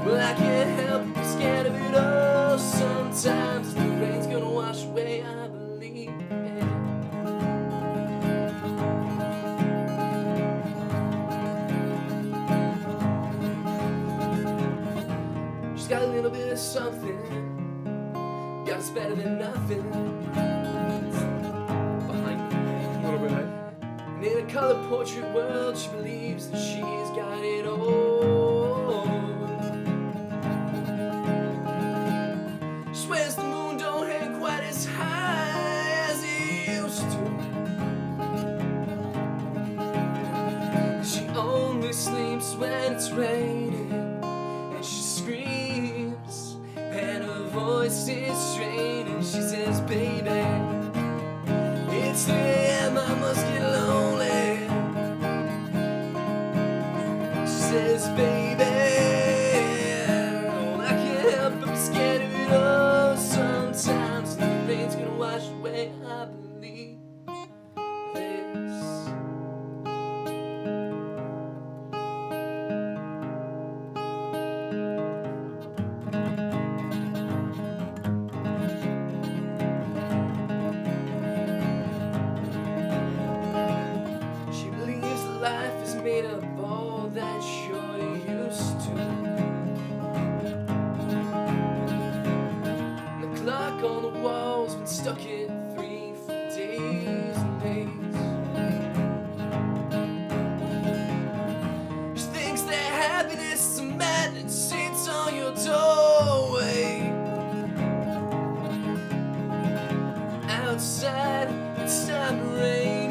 well, I can't help but be scared of it all. Sometimes the rain's gonna wash away, I believe. She's got a little bit of something, got us better than nothing. Behind me, A little bit late. and in a color portrait world, she believes that she's got it all. Swears the moon don't hang quite as high as it used to. She only sleeps when it's raining, and she screams, and her voice is straining. She says, baby, it's the end, I must get lonely. She says, baby, oh, I can't help but be scared of it all. Sometimes the rain's gonna wash away, I believe this. She believes that life is made up of all that you're used to. And the clock on the wall's been stuck at 3 for days and days. She thinks that happiness is a man that sits on your doorway. Outside, it's time to rain.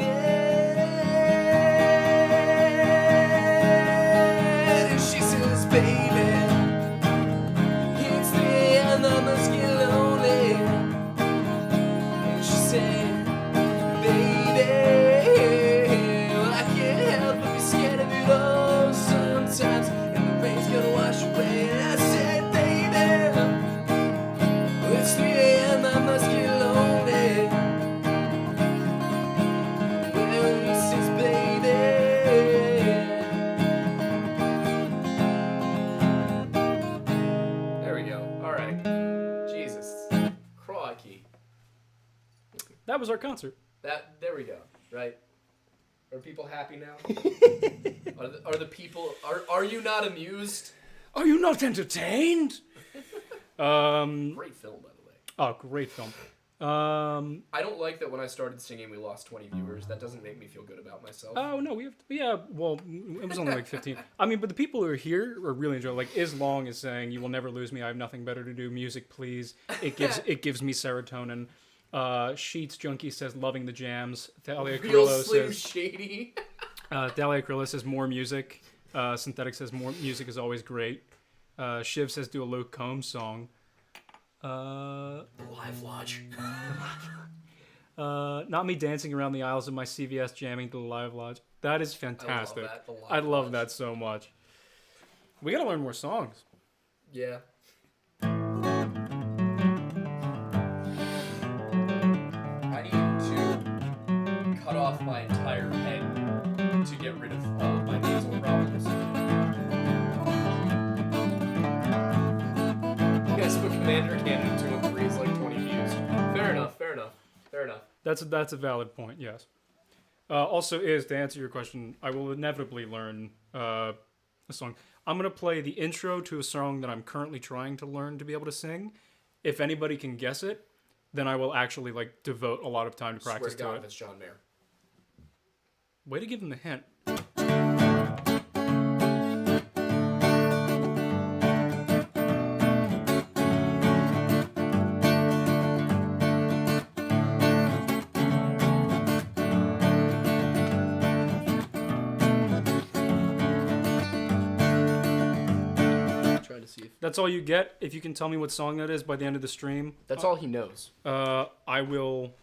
She says, baby, it's the end, I must get lonely. And she said, baby, well, I can't help but be scared of it all sometimes, and the rain's gonna wash away. And I said, baby, it's the end, I must get lonely. Well, he says, baby, there we go. All right. Jesus. Crikey. That was our concert. There we go. Right? Are people happy now? are the people, are you not amused? Are you not entertained? Great film, by the way. Oh, great film. I don't like that when I started singing we lost 20 viewers. That doesn't make me feel good about myself. Oh, no, well, it was only like 15. I mean, but the people who are here are really enjoying. Like, Islong is saying, "You will never lose me. I have nothing better to do. Music, please. It gives me serotonin." Sheets Junkie says, "Loving the jams." Thalia Real Carrillo Slim says, Shady. Thalia Carrillo says, "More music." Synthetic says, "More music is always great." Shiv says, "Do a Luke Combs song." Live Lodge. Not me dancing around the aisles of my CVS jamming to the Live Lodge. That is fantastic. that, the Live I love Lodge. that so much. We gotta learn more songs. Yeah. I need to cut off my entire head to get rid of all of my nasal problems. That's a valid point. Yes. Also, is to answer your question, I will inevitably learn a song. I'm gonna play the intro to a song that I'm currently trying to learn to be able to sing. If anybody can guess it, then I will actually like devote a lot of time to practice Swear to God, to if it. it's John Mayer. Way to give him the hint. Trying to see if That's all you get. If you can tell me what song that is by the end of the stream, that's all he knows. I will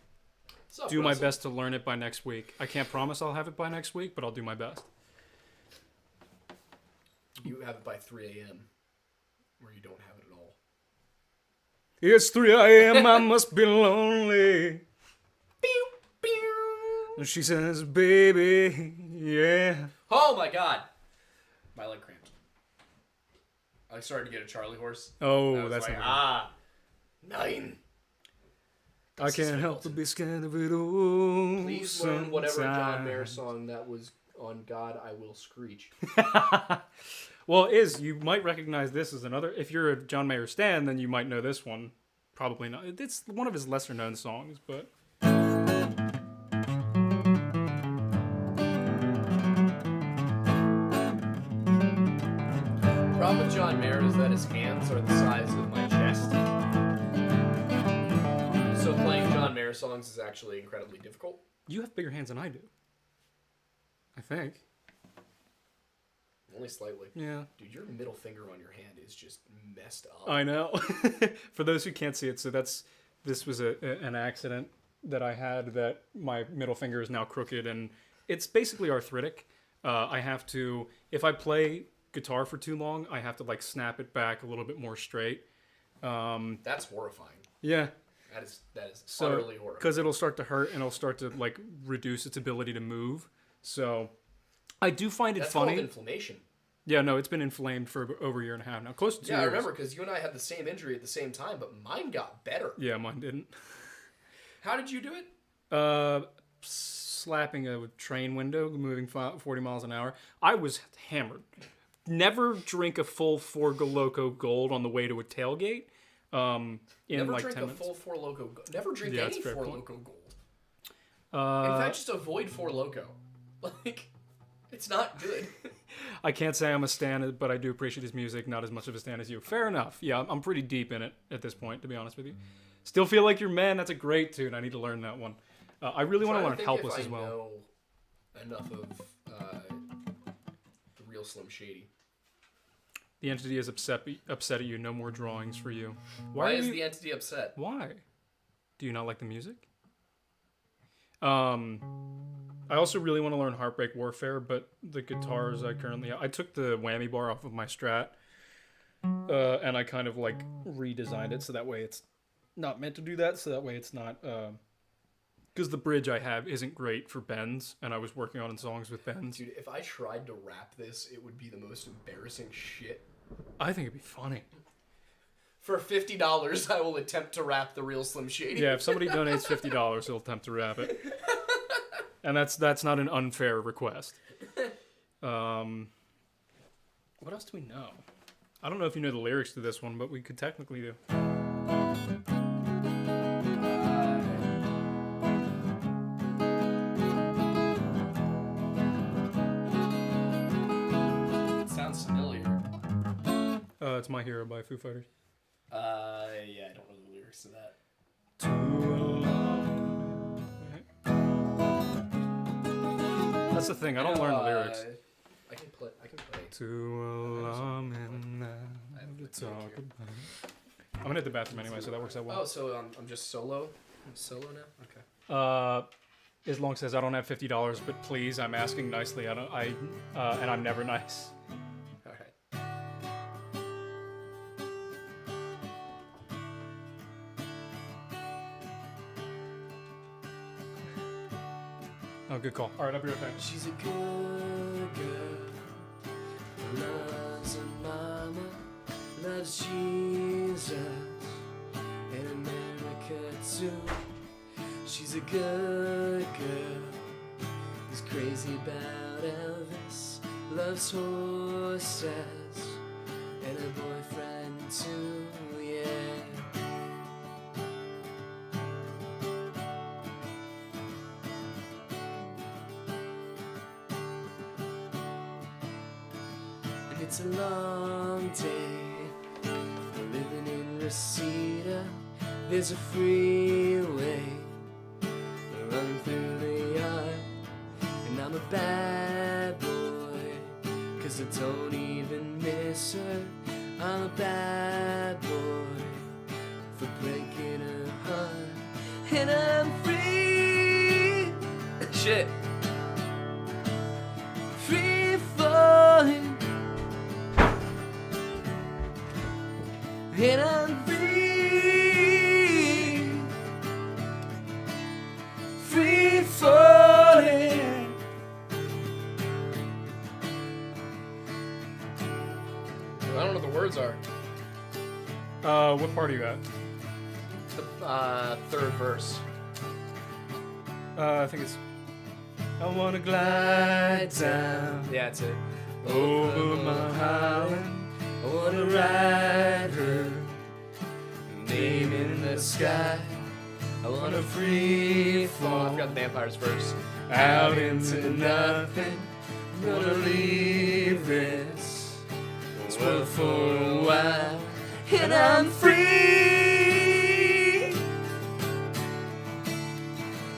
What's up, do my Russell? best to learn it by next week. I can't promise I'll have it by next week, but I'll do my best. You have it by 3 a.m. Or you don't have it at all. It's 3 a.m. I must be lonely. Pew, pew. And she says, baby, yeah. Oh my God. My leg cramped. I started to get a Charlie horse. I Oh, was that's like, not 9. I can't help but be scared of it all. Please learn whatever John sometimes. Mayer song that was on God I Will Screech. Well, you might recognize this as another. If you're a John Mayer stan, then you might know this one. Probably not. It's one of his lesser known songs, but. Problem with John Mayer is that his hands are the size of my chest. So playing John Mayer songs is actually incredibly difficult. You have bigger hands than I do. I think. Only slightly. Yeah. Dude, your middle finger on your hand is just messed up. I know. For those who can't see it, so this was an accident that I had that my middle finger is now crooked, and it's basically arthritic. I have to, if I play guitar for too long, I have to like snap it back a little bit more straight. That's horrifying. Yeah. That is So, utterly horrifying. because it'll start to hurt and it'll start to like reduce its ability to move. So I do find it That's funny. called inflammation. Yeah, no, it's been inflamed for over a year and a half now. Close to 2 Yeah, I years. remember because you and I had the same injury at the same time, but mine got better. Yeah, mine didn't. How did you do it? Slapping a train window, moving 40 miles an hour. I was hammered. Never drink a full Four Loko Gold on the way to a tailgate. In Never like drink 10 a minutes. full Four Loko. Never drink Yeah, that's any a fair Four point. Loko Gold. In fact, just avoid Four Loko. Like, it's not good. I can't say I'm a stan, but I do appreciate his music. Not as much of a stan as you. Fair enough. Yeah, I'm pretty deep in it at this point, to be honest with you. Still Feel Like Your Man. That's a great tune. I need to learn that one. I really want to learn Helpless as well. I know enough of the real Slim Shady. The entity is upset at you. No more drawings for you. Why are is you- the entity upset? Why? Do you not like the music? I also really want to learn Heartbreak Warfare, but the guitars I took the whammy bar off of my Strat, and I kind of like redesigned it so that way it's not meant to do that. So that way it's not, because the bridge I have isn't great for bends, and I was working on songs with bends. Dude, if I tried to rap this, it would be the most embarrassing shit. I think it'd be funny. For $50, I will attempt to rap the real Slim Shady. Yeah, if somebody donates $50, he'll attempt to rap it. And that's not an unfair request. What else do we know? I don't know if you know the lyrics to this one, but we could technically do. It sounds familiar. It's My Hero by Foo Fighters. Yeah, I don't know the lyrics to that. Too long. That's the thing. I don't learn the lyrics. I can play. Too long and now to talk about. I'm gonna hit the bathroom anyway, so that works out Oh, well. so I'm just solo. I'm solo now. Okay. Islong says I don't have $50, but please, I'm asking nicely. And I'm never nice. All right. Oh, good call. All right, I'll be right back. She's a good girl. Loves her mama. Loves Jesus. In America too. She's a good girl who's crazy about Elvis, loves horses, and a boyfriend too, yeah. And it's a long day, living in Reseda. There's a freeway run through the yard, and I'm a bad boy, 'cause I don't even miss her. I'm a bad boy for breaking her heart, and I'm free. Shit. Free falling, and I'm free falling. I don't know what the words are. What part are you at? The third verse. I think it's. I wanna glide down Yeah, that's it. over Mulholland. I wanna ride her name in the sky. I wanna free Oh, fall. I forgot the vampire's verse. Out into nothing. I'm gonna leave this world for a while, and I'm free.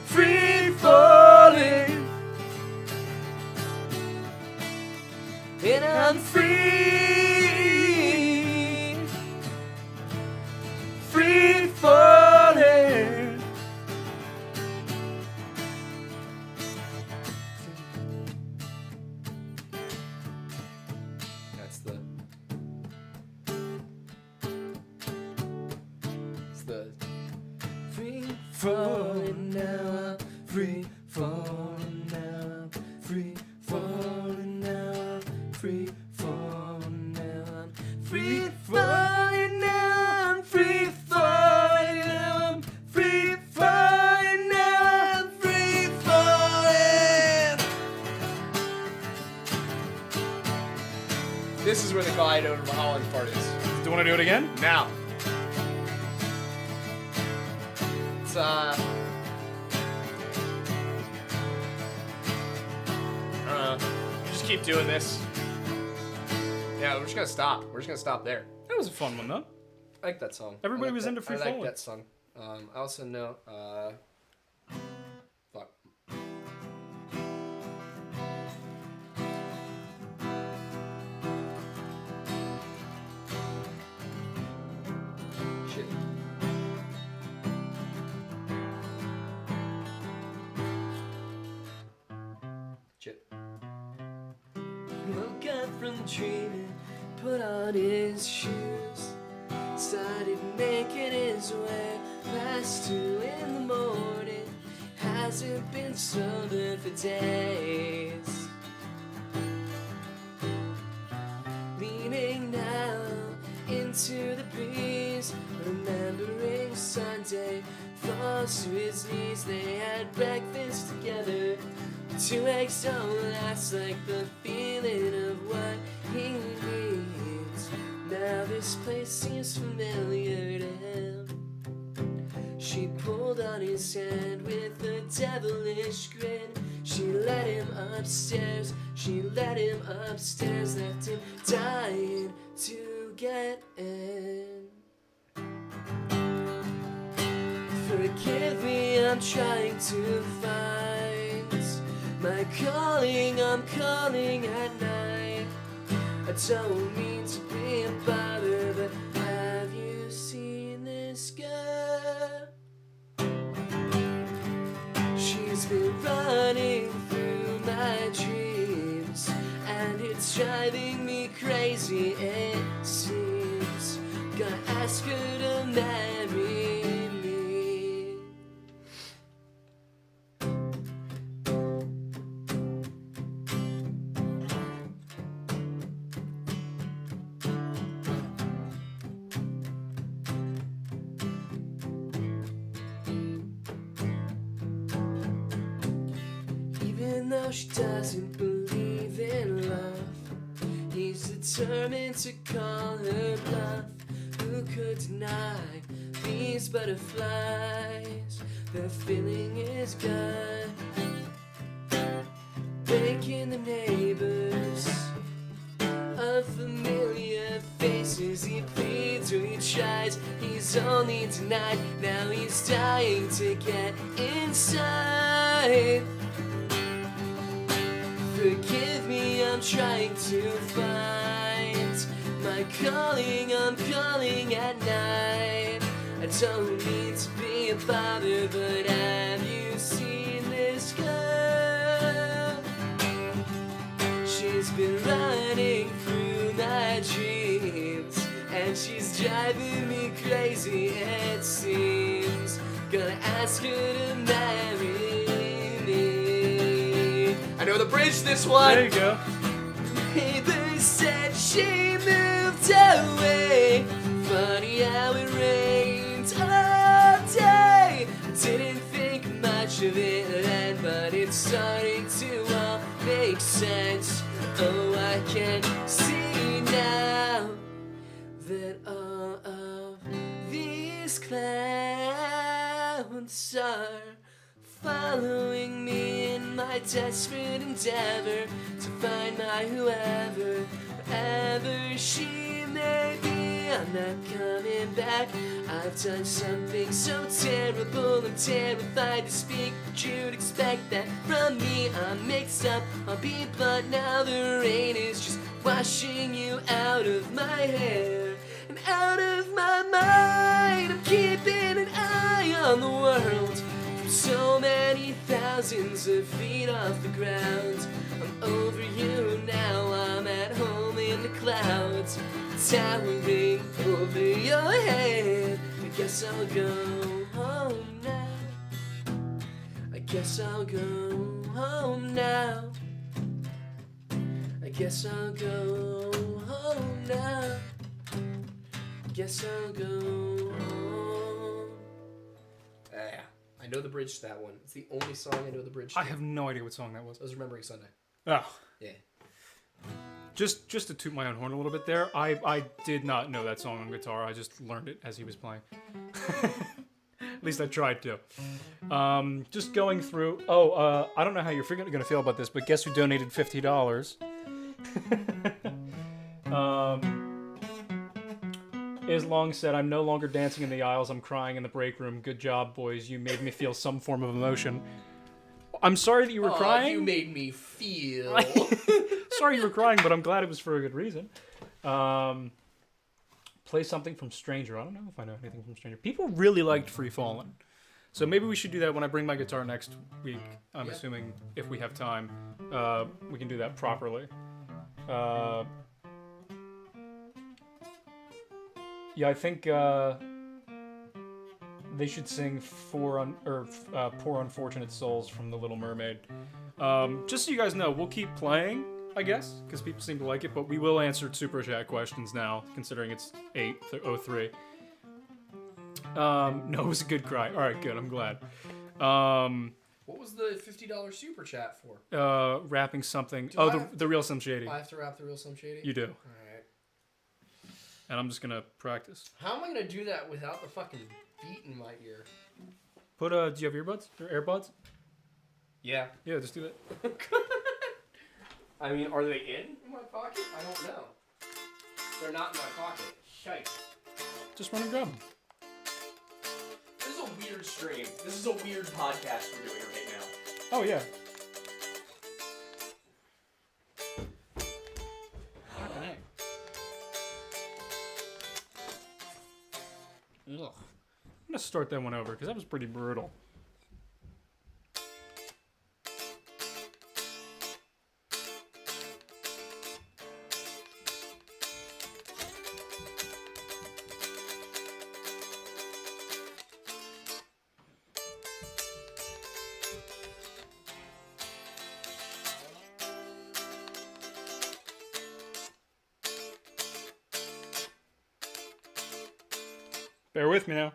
Free falling, and I'm free. Free falling. That's the. It's the. Free falling now, I'm free falling now, I'm free falling now, I'm free falling now, I'm free falling now, I'm free falling now, I'm free falling now, I'm free falling. This is where the glide over Mulholland part is. Do you want to do it again? Now. It's just keep doing this. Yeah, we're just gonna stop. We're just gonna stop there. That was a fun one, though. I like that song. Everybody I like was that. into Free I Falling. like that song. I also know. Fuck. Shit. Shit. Woke up from dreaming, put on his shoes, started making his way past 2 in the morning. Hasn't been sober for days. Leaning now into the breeze, remembering Sunday, falls to his knees. They had breakfast together. 2 eggs don't last like the feeling of what he needs. Now this place seems familiar to him. She pulled on his hand with a devilish grin. She let him upstairs, she let him upstairs, left him dying to get in. Forgive me, I'm trying to find my calling, I'm calling at night. I don't mean to be a bother, but have you seen this girl? She's been running through my dreams, and it's driving me crazy, it seems. Gotta ask her to marry me. Even though she doesn't believe in love, he's determined to call her bluff. Who could deny these butterflies? The feeling is good. Waking the neighbors, unfamiliar faces. He pleads or he tries, he's only denied. Now he's dying to get inside. Forgive me, I'm trying to find my calling. I'm calling at night. I don't mean to be a bother, but have you seen this girl? She's been running through my dreams, and she's driving me crazy, it seems. Gonna ask her to marry me. I know the bridge, this one. There you go. Neighbors said she moved away. Funny how it rained all day. Didn't think much of it then, but it's starting to all make sense. Oh, I can see now that all of these clouds are following me in my desperate endeavor to find my whoever, wherever she may be. I'm not coming back. I've done something so terrible, I'm terrified to speak, but you'd expect that from me. I'm mixed up, I'll be blunt now. The rain is just washing you out of my hair and out of my mind. I'm keeping an eye on the world from so many thousands of feet off the ground. I'm over you now, I'm at home in the clouds, towering over your head. I guess I'll go home now. I guess I'll go home now. I guess I'll go home now. I guess I'll go home. Yeah, I know the bridge to that one. It's the only song I know the bridge to. I have no idea what song that was. I was Remembering Sunday. Oh. Yeah. Just to toot my own horn a little bit there, I did not know that song on guitar. I just learned it as he was playing. At least I tried to. Just going through... I don't know how you're going to feel about this, but guess who donated $50? Islong said, I'm no longer dancing in the aisles, I'm crying in the break room. Good job, boys. You made me feel some form of emotion. I'm sorry that you were crying. You made me feel. Sorry you were crying, but I'm glad it was for a good reason. Play something from Stranger. I don't know if I know anything from Stranger. People really liked Free Fallin'. So maybe we should do that when I bring my guitar next week. I'm assuming if we have time, we can do that properly. Yeah, I think they should sing Poor Unfortunate Souls from The Little Mermaid. Just so you guys know, we'll keep playing, I guess, because people seem to like it, but we will answer Super Chat questions now, considering it's 8:03. No, it was a good cry. Alright, good, I'm glad. What was the $50 super chat for? Rapping something. The Real Slim Shady. I have to rap the Real Slim Shady? You do. Alright. And I'm just gonna practice. How am I gonna do that without the fucking beat in my ear? Do you have earbuds? Or AirPods? Yeah. Yeah, just do it. I mean, are they in my pocket? I don't know. They're not in my pocket. Shite. Just run and grab them. This is a weird stream. This is a weird podcast we're doing right now. Oh, yeah. Ugh. I'm gonna start that one over because that was pretty brutal. Bear with me now.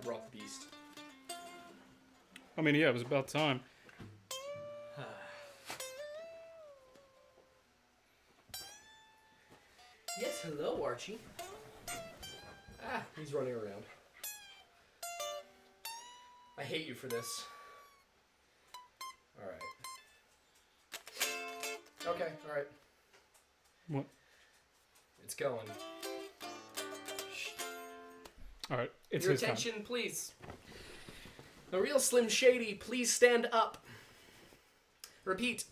brought the beast. I mean, yeah, it was about time. Yes, hello, Archie. He's running around. I hate you for this. Alright. Okay, alright. What? It's going. Alright, it's Your his time. attention, please. The real Slim Shady, please stand up. Repeat.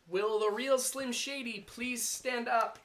Will the real Slim Shady please stand up?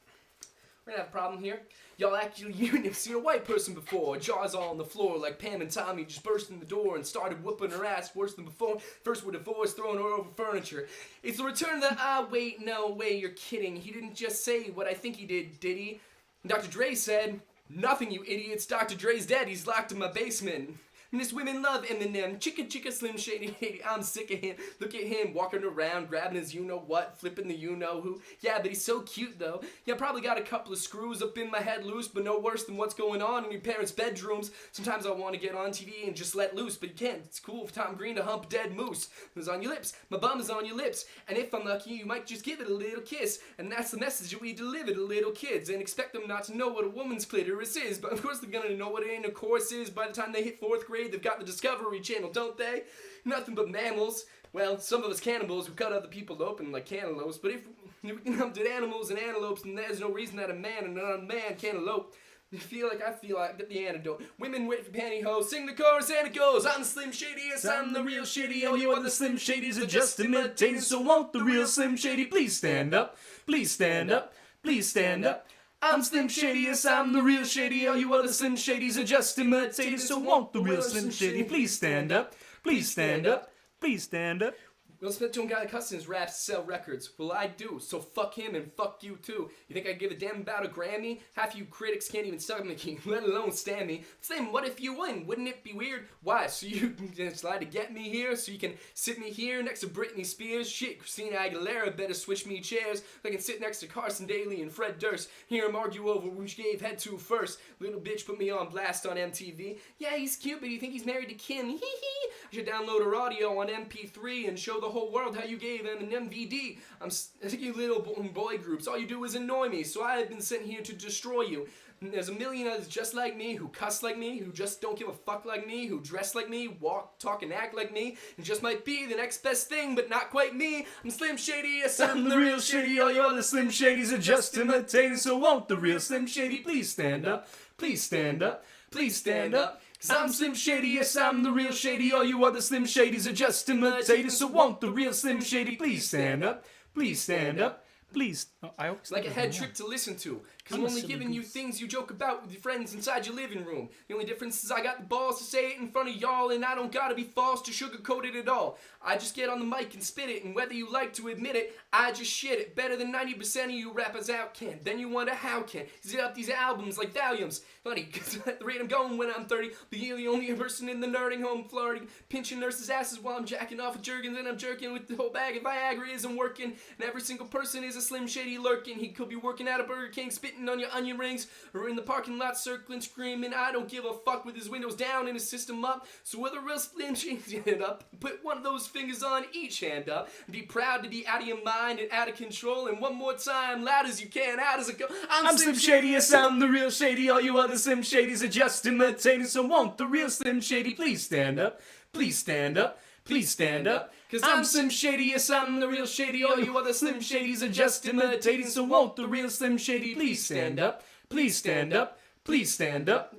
We're gonna have a problem here. Y'all actually, you never seen a white person before. Jaws all on the floor like Pam and Tommy just burst in the door and started whooping her ass worse than before. First with a divorce, throwing her over furniture. It's the return of the, wait, no way, you're kidding. He didn't just say what I think he did he? And Dr. Dre said, nothing, you idiots. Dr. Dre's dead. He's locked in my basement. And this women love Eminem. Chicka Slim Shady. I'm sick of him. Look at him walking around, grabbing his you-know-what, flipping the you-know-who. Yeah, but he's so cute, though. Yeah, probably got a couple of screws up in my head loose, but no worse than what's going on in your parents' bedrooms. Sometimes I want to get on TV and just let loose, but you can't. It's cool for Tom Green to hump dead moose. It's on your lips. My bum is on your lips. And if I'm lucky, you might just give it a little kiss. And that's the message that we deliver to little kids. And expect them not to know what a woman's clitoris is. But of course they're gonna know what an intercourse is by the time they hit 4th grade. They've got the Discovery Channel, don't they? Nothing but mammals. Well, some of us cannibals who cut other people open like cantaloupes. But if we can hunt at animals and antelopes, then there's no reason that a man and another man can't elope. I feel like the antidote. Women wait for pantyhose, sing the chorus and it goes. I'm the Slim Shady, yes, I'm the real Shady. All you other Slim Shadys are just imitating. So won't the real Slim Shady please stand up? Please stand up. Please stand up. I'm Slim Shady, yes, I'm the real Shady. All you other Slim Shadys are just imitating. So won't the real Slim Shady please stand up? Please stand up. Please stand up. Will Smith don't got a cuss in his raps to sell records. Well, I do, so fuck him and fuck you too. You think I give a damn about a Grammy? Half you critics can't even suck me, let alone stand me. Slim, what if you win? Wouldn't it be weird? Why? So you can slide to get me here? So you can sit me here next to Britney Spears? Shit, Christina Aguilera better switch me chairs. I can sit next to Carson Daly and Fred Durst. Hear him argue over which gave head to first. Little bitch put me on blast on MTV. Yeah, he's cute, but you think he's married to Kim? Hee hee. I should download her audio on MP3 and show the whole world how you gave him an MVD. I'm sick of you little boy groups. All you do is annoy me, so I have been sent here to destroy you. And there's a million others just like me, who cuss like me, who just don't give a fuck like me, who dress like me, walk, talk, and act like me, and just might be the next best thing, but not quite me. I'm Slim Shady, yes, I'm the real Shady. All you other Slim Shadys are just imitating, so won't the real Slim Shady please stand up? Please stand up. Please stand up. Cause I'm Slim Shady, yes, I'm the real Shady. All you other Slim Shadys are just imitators, so won't the real Slim Shady please stand up? Please stand up. Please. I always like a head trip to listen to. Cause I'm only giving you things you joke about with your friends inside your living room. The only difference is I got the balls to say it in front of y'all, and I don't gotta be false to sugarcoat it at all. I just get on the mic and spit it, and whether you like to admit it, I just shit it better than 90% of you rappers out can. Then you wonder how can. Zip up these albums like volumes. Funny, cause at the rate I'm going when I'm 30, be the only person in the nerding home flirting, pinching nurses' asses while I'm jacking off with Jergens, and I'm jerking with the whole bag of Viagra isn't working, and every single person is a Slim Shady lurking. He could be working at a Burger King, spitting on your onion rings, or in the parking lot circling, screaming, I don't give a fuck, with his windows down and his system up. So with a real Slim Shady hand up, put one of those fingers on each hand up, and be proud to be out of your mind and out of control. And one more time, loud as you can, out as it go. I'm Slim Shady, yes, I'm the real Shady. All you other Slim Shadys are just imitating, so won't the real Slim Shady please stand up? Please stand up. Please stand up. Cause I'm Slim Shady, yes, I'm the real Shady. All you other Slim Shadys are just imitating, so won't the real Slim Shady please stand up? Please stand up. Please stand up.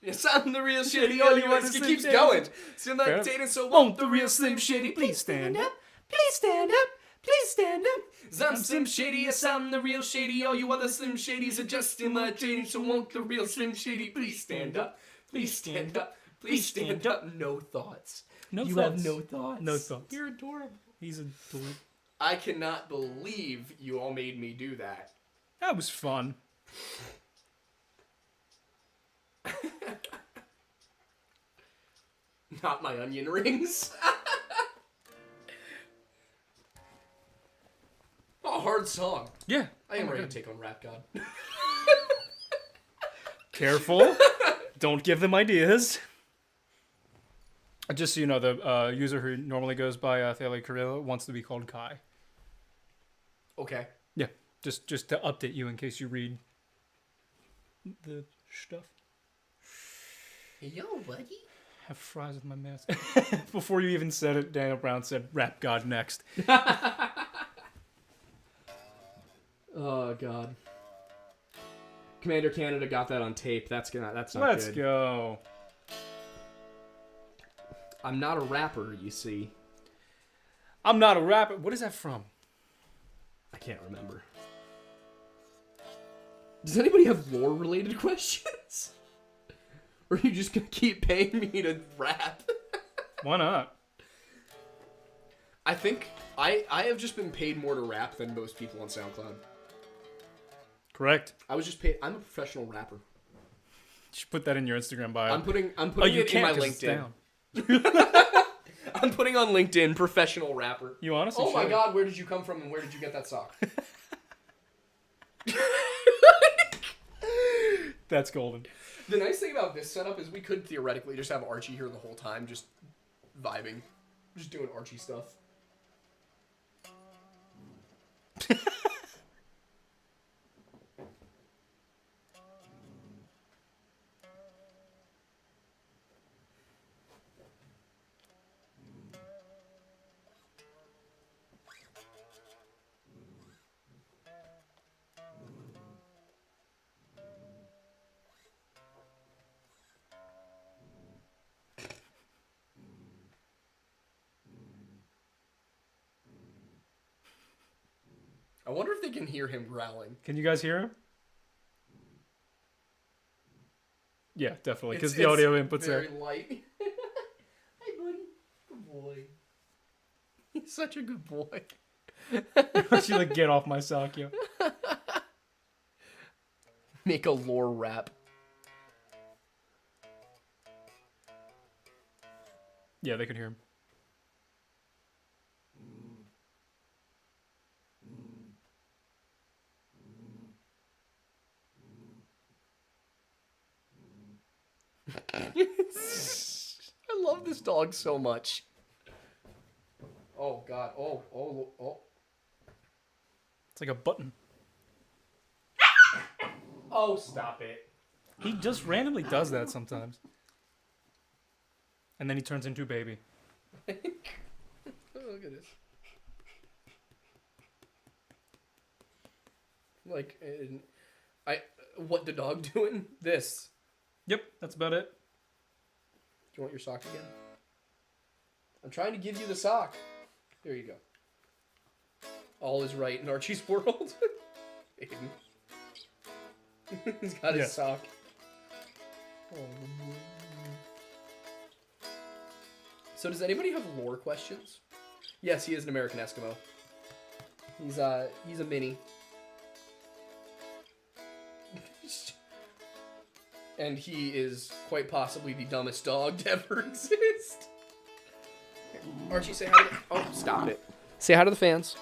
Yes, I'm the real Shady. All you other Slim Shadys. It keeps going. Still imitating, so won't the real Slim Shady please stand up? Please stand up. Please stand up. Cause I'm Slim Shady, yes, I'm the real Shady. All you other Slim Shadys are just imitating, so won't the real Slim Shady please stand up? Please stand up. Please stand up. No thoughts. You have no thoughts. No thoughts. You're adorable. He's adorable. I cannot believe you all made me do that. That was fun. Not my onion rings. Oh, hard song. Yeah. I am ready to take on Rap God. Careful. Don't give them ideas. Just so you know, the user who normally goes by Thale Carrillo wants to be called Kai. Okay. Yeah, just to update you in case you read the stuff. Yo, buddy. Have fries with my mask. Before you even said it, Daniel Brown said, "Rap God next." Oh God. Commander Canada got that on tape. That's not Let's good. go. I'm not a rapper, you see. I'm not a rapper. What is that from? I can't remember. Does anybody have lore-related questions? Or are you just gonna keep paying me to rap? Why not? I think I have just been paid more to rap than most people on SoundCloud. Correct. I was just paid. I'm a professional rapper. You should put that in your Instagram bio. I'm putting you it in my can't 'cause it's LinkedIn. down. I'm putting on LinkedIn professional rapper. You honestly Oh my should. God, where did you come from and where did you get that sock? That's golden. The nice thing about this setup is we could theoretically just have Archie here the whole time, just vibing, just doing Archie stuff. I wonder if they can hear him growling. Can you guys hear him? Yeah, definitely. Because It's the audio input's very there. light. Hey, buddy. Good boy. He's such a good boy. She like, get off my sock, yo. Make a lore rap. Yeah, they could hear him. I love this dog so much. Oh God! Oh! It's like a button. Oh! Stop it! He just randomly does that sometimes. And then he turns into a baby. Oh, look at this. Like, what the dog doing? This. Yep, that's about it. Do you want your sock again? I'm trying to give you the sock. There you go. All is right in Archie's world. Aiden. He's got his Yeah. sock. Oh. So does anybody have lore questions? Yes, he is an American Eskimo. He's a mini. And he is quite possibly the dumbest dog to ever exist. Archie, say hi to the... Oh, stop it. Say hi to the fans.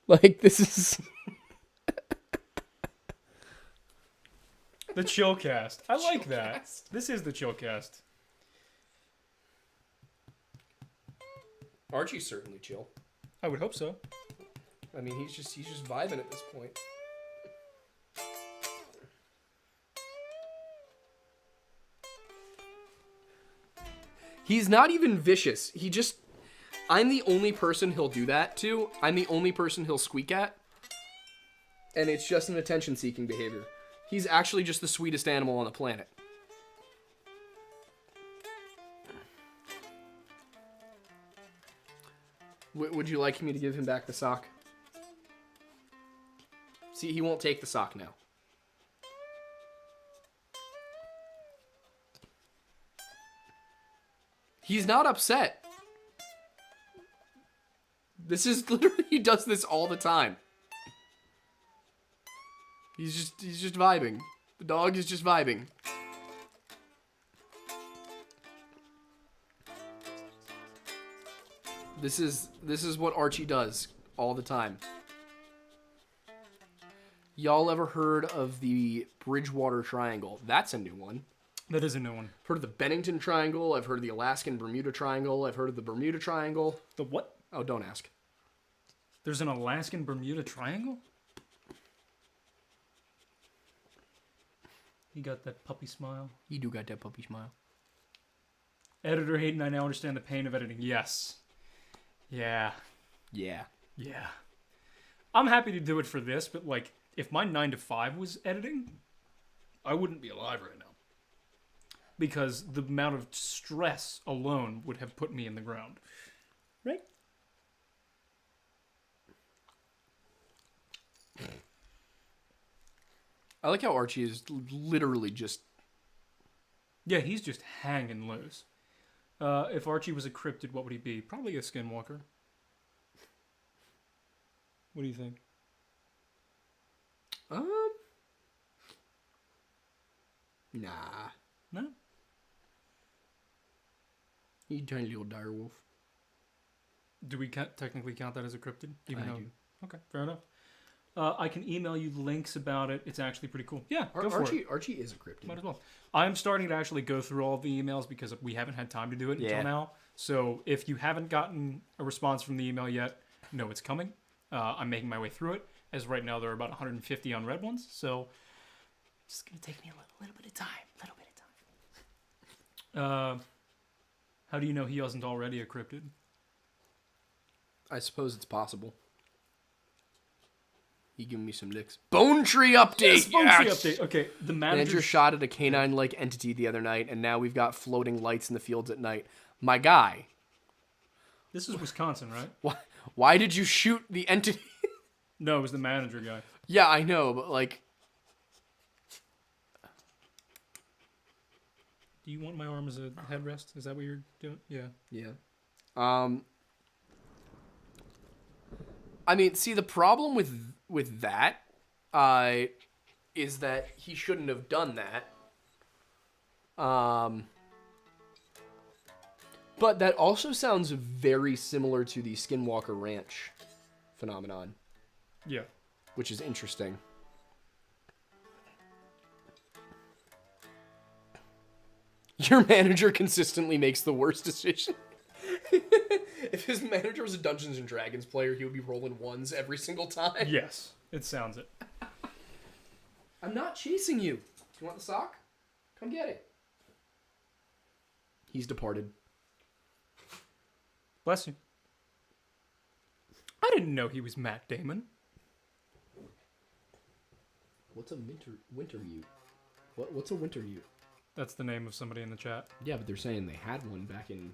Like, this is... The Chillcast. I like that. Chillcast. This is the Chillcast. Archie's certainly chill. I would hope so. I mean, he's just vibing at this point. He's not even vicious. He just... I'm the only person he'll do that to. I'm the only person he'll squeak at. And it's just an attention-seeking behavior. He's actually just the sweetest animal on the planet. Would you like me to give him back the sock? See, he won't take the sock now. He's not upset. This is literally, he does this all the time. He's just vibing. The dog is just vibing. This is what Archie does all the time. Y'all ever heard of the Bridgewater Triangle? That's a new one. That is a new one. I've heard of the Bennington Triangle. I've heard of the Alaskan Bermuda Triangle. I've heard of the Bermuda Triangle. The what? Oh, don't ask. There's an Alaskan Bermuda Triangle? He got that puppy smile. You do got that puppy smile. Editor Hayden, I now understand the pain of editing. Yes. Yeah. Yeah. Yeah. I'm happy to do it for this, but like, if my 9 to 5 was editing, I wouldn't be alive right now. Because the amount of stress alone would have put me in the ground. Right? I like how Archie is literally just... Yeah, he's just hanging loose. If Archie was a cryptid, what would he be? Probably a skinwalker. What do you think? Nah. No? You tiny little direwolf. Do we technically count that as a cryptid? I do. Okay, fair enough. I can email you links about it. It's actually pretty cool. Yeah, go for it. Archie is a cryptid. Might as well. I'm starting to actually go through all of the emails because we haven't had time to do it until now. So if you haven't gotten a response from the email yet, know it's coming. I'm making my way through it. As right now, there are about 150 unread ones. So it's just going to take me a little bit of time. How do you know he wasn't already a cryptid? I suppose it's possible. He giving me some licks. Bone tree update! Yes, Bone tree update. Okay, the manager shot at a canine-like entity the other night, and now we've got floating lights in the fields at night. My guy. This is Wisconsin, right? Why did you shoot the entity? No, it was the manager guy. Yeah, I know, but like... Do you want my arm as a headrest? Is that what you're doing? Yeah. Yeah. I mean, see, the problem with that is that he shouldn't have done that. But that also sounds very similar to the Skinwalker Ranch phenomenon. Yeah. Which is interesting. Your manager consistently makes the worst decision. If his manager was a Dungeons and Dragons player, he would be rolling ones every single time. Yes, it sounds it. I'm not chasing you. Do you want the sock? Come get it. He's departed. Bless you. I didn't know he was Matt Damon. What's a winter mute? What's a winter mute? That's the name of somebody in the chat. Yeah, but they're saying they had one back in...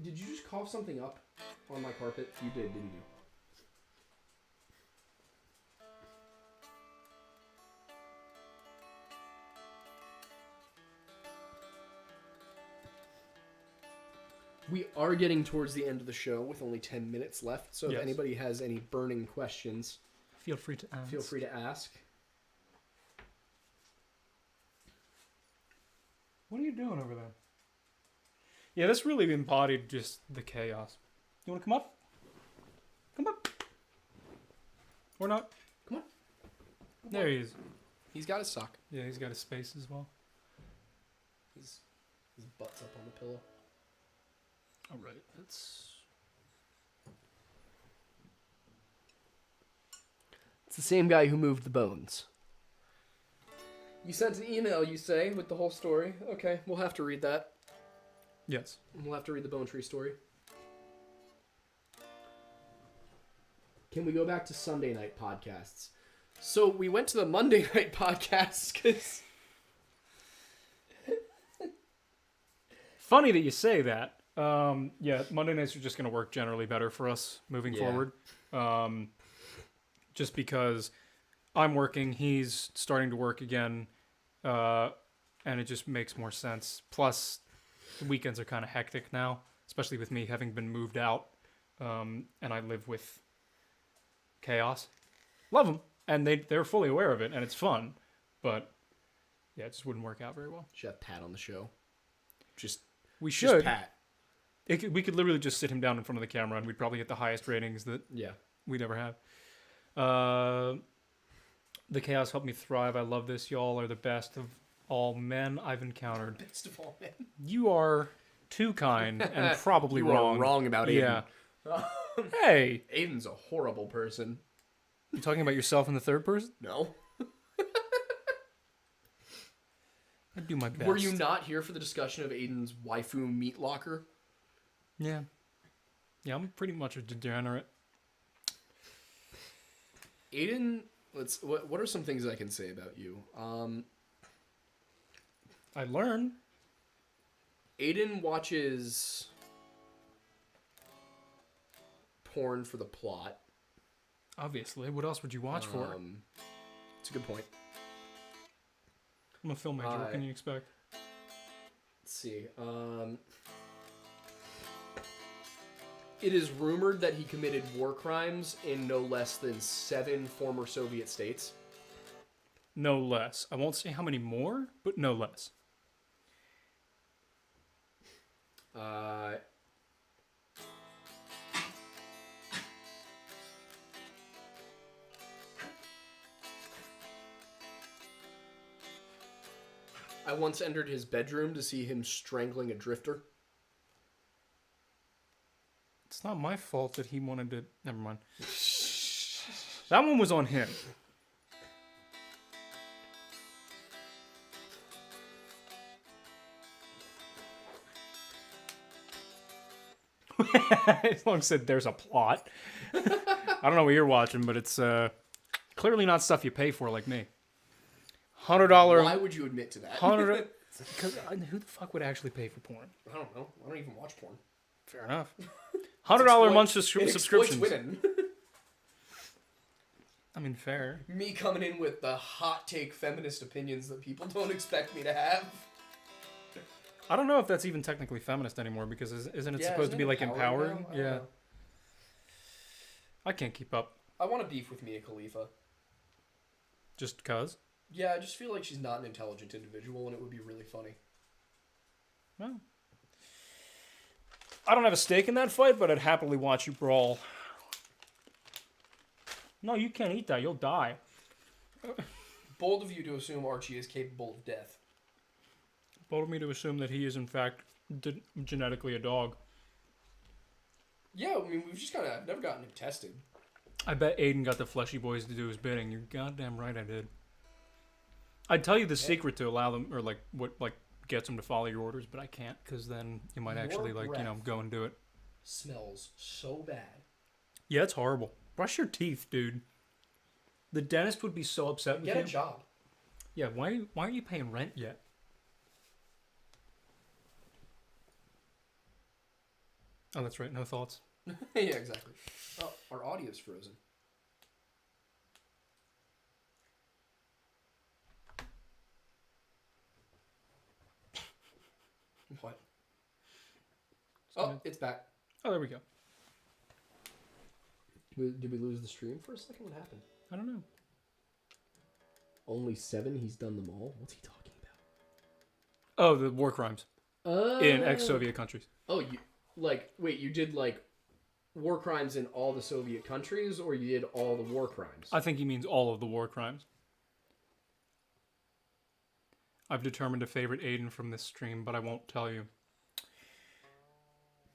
Did you just cough something up on my carpet? You did, didn't you? We are getting towards the end of the show with only 10 minutes left, so if anybody has any burning questions... Feel free to ask. Feel free to ask. What are you doing over there? Yeah, this really embodied just the chaos. You want to come up? Come up. Or not? Come on. There he is. He's got his sock. Yeah, he's got his space as well. His butt's up on the pillow. All right, let's... It's the same guy who moved the bones. You sent an email, you say, with the whole story. Okay, we'll have to read that. Yes. We'll have to read the Bone Tree story. Can we go back to Sunday night podcasts? So we went to the Monday night podcasts because... Funny that you say that. Yeah, Monday nights are just going to work generally better for us moving forward. Just because I'm working, he's starting to work again, and it just makes more sense. Plus, the weekends are kind of hectic now, especially with me having been moved out, and I live with chaos. Love them, and they're fully aware of it, and it's fun, but yeah, it just wouldn't work out very well. Should have Pat on the show. We should. Pat. We could literally just sit him down in front of the camera, and we'd probably get the highest ratings that Yeah. we'd ever have. The chaos helped me thrive. I love this. Y'all are the best of all men I've encountered. Best of all, man. You are too kind and probably You wrong. are wrong about Aiden. Yeah. Hey, Aiden's a horrible person. you talking about yourself in the third person? No. I do my best. Were you not here for the discussion of Aiden's waifu meat locker? Yeah. Yeah, I'm pretty much a degenerate. Aiden, what are some things I can say about you? I learn. Aiden watches porn for the plot. Obviously. What else would you watch for? It's a good point. I'm a film major. What can you expect? Let's see. It is rumored that he committed war crimes in no less than 7 former Soviet states. No less. I won't say how many more, but no less. I once entered his bedroom to see him strangling a drifter. It's not my fault that he wanted to... Never mind. That one was on him. As long as said there's a plot. I don't know what you're watching, but it's clearly not stuff you pay for like me. $100... Why would you admit to that? Because who the fuck would actually pay for porn? I don't know. I don't even watch porn. Fair enough. $100 a month subscriptions. Women. I mean, fair. Me coming in with the hot take feminist opinions that people don't expect me to have. I don't know if that's even technically feminist anymore because isn't it supposed to be like empowering? Yeah. I can't keep up. I want to beef with Mia Khalifa. Just cause? Yeah, I just feel like she's not an intelligent individual and it would be really funny. Well, I don't have a stake in that fight, but I'd happily watch you brawl. No, you can't eat that. You'll die. Bold of you to assume Archie is capable of death. Bold of me to assume that he is, in fact, genetically a dog. Yeah, I mean, we've just kind of never gotten him tested. I bet Aiden got the fleshy boys to do his bidding. You're goddamn right I did. I'd tell you the secret to allow them, or like what gets them to follow your orders, but I can't because then you might actually go and do it. Smells so bad. Yeah, it's horrible. Brush your teeth, dude. The dentist would be so upset with you. Get a job. Yeah, why aren't you paying rent yet? Oh, that's right. No thoughts. Yeah, exactly. Oh, our audio's frozen. What? Oh, it's back. Oh, there we go. Did we lose the stream for a second? What happened? I don't know. Only 7? He's done them all? What's he talking about? Oh, the war crimes Oh. in ex-Soviet countries. Oh, you did war crimes in all the Soviet countries, or you did all the war crimes? I think he means all of the war crimes. I've determined to favorite Aiden from this stream, but I won't tell you.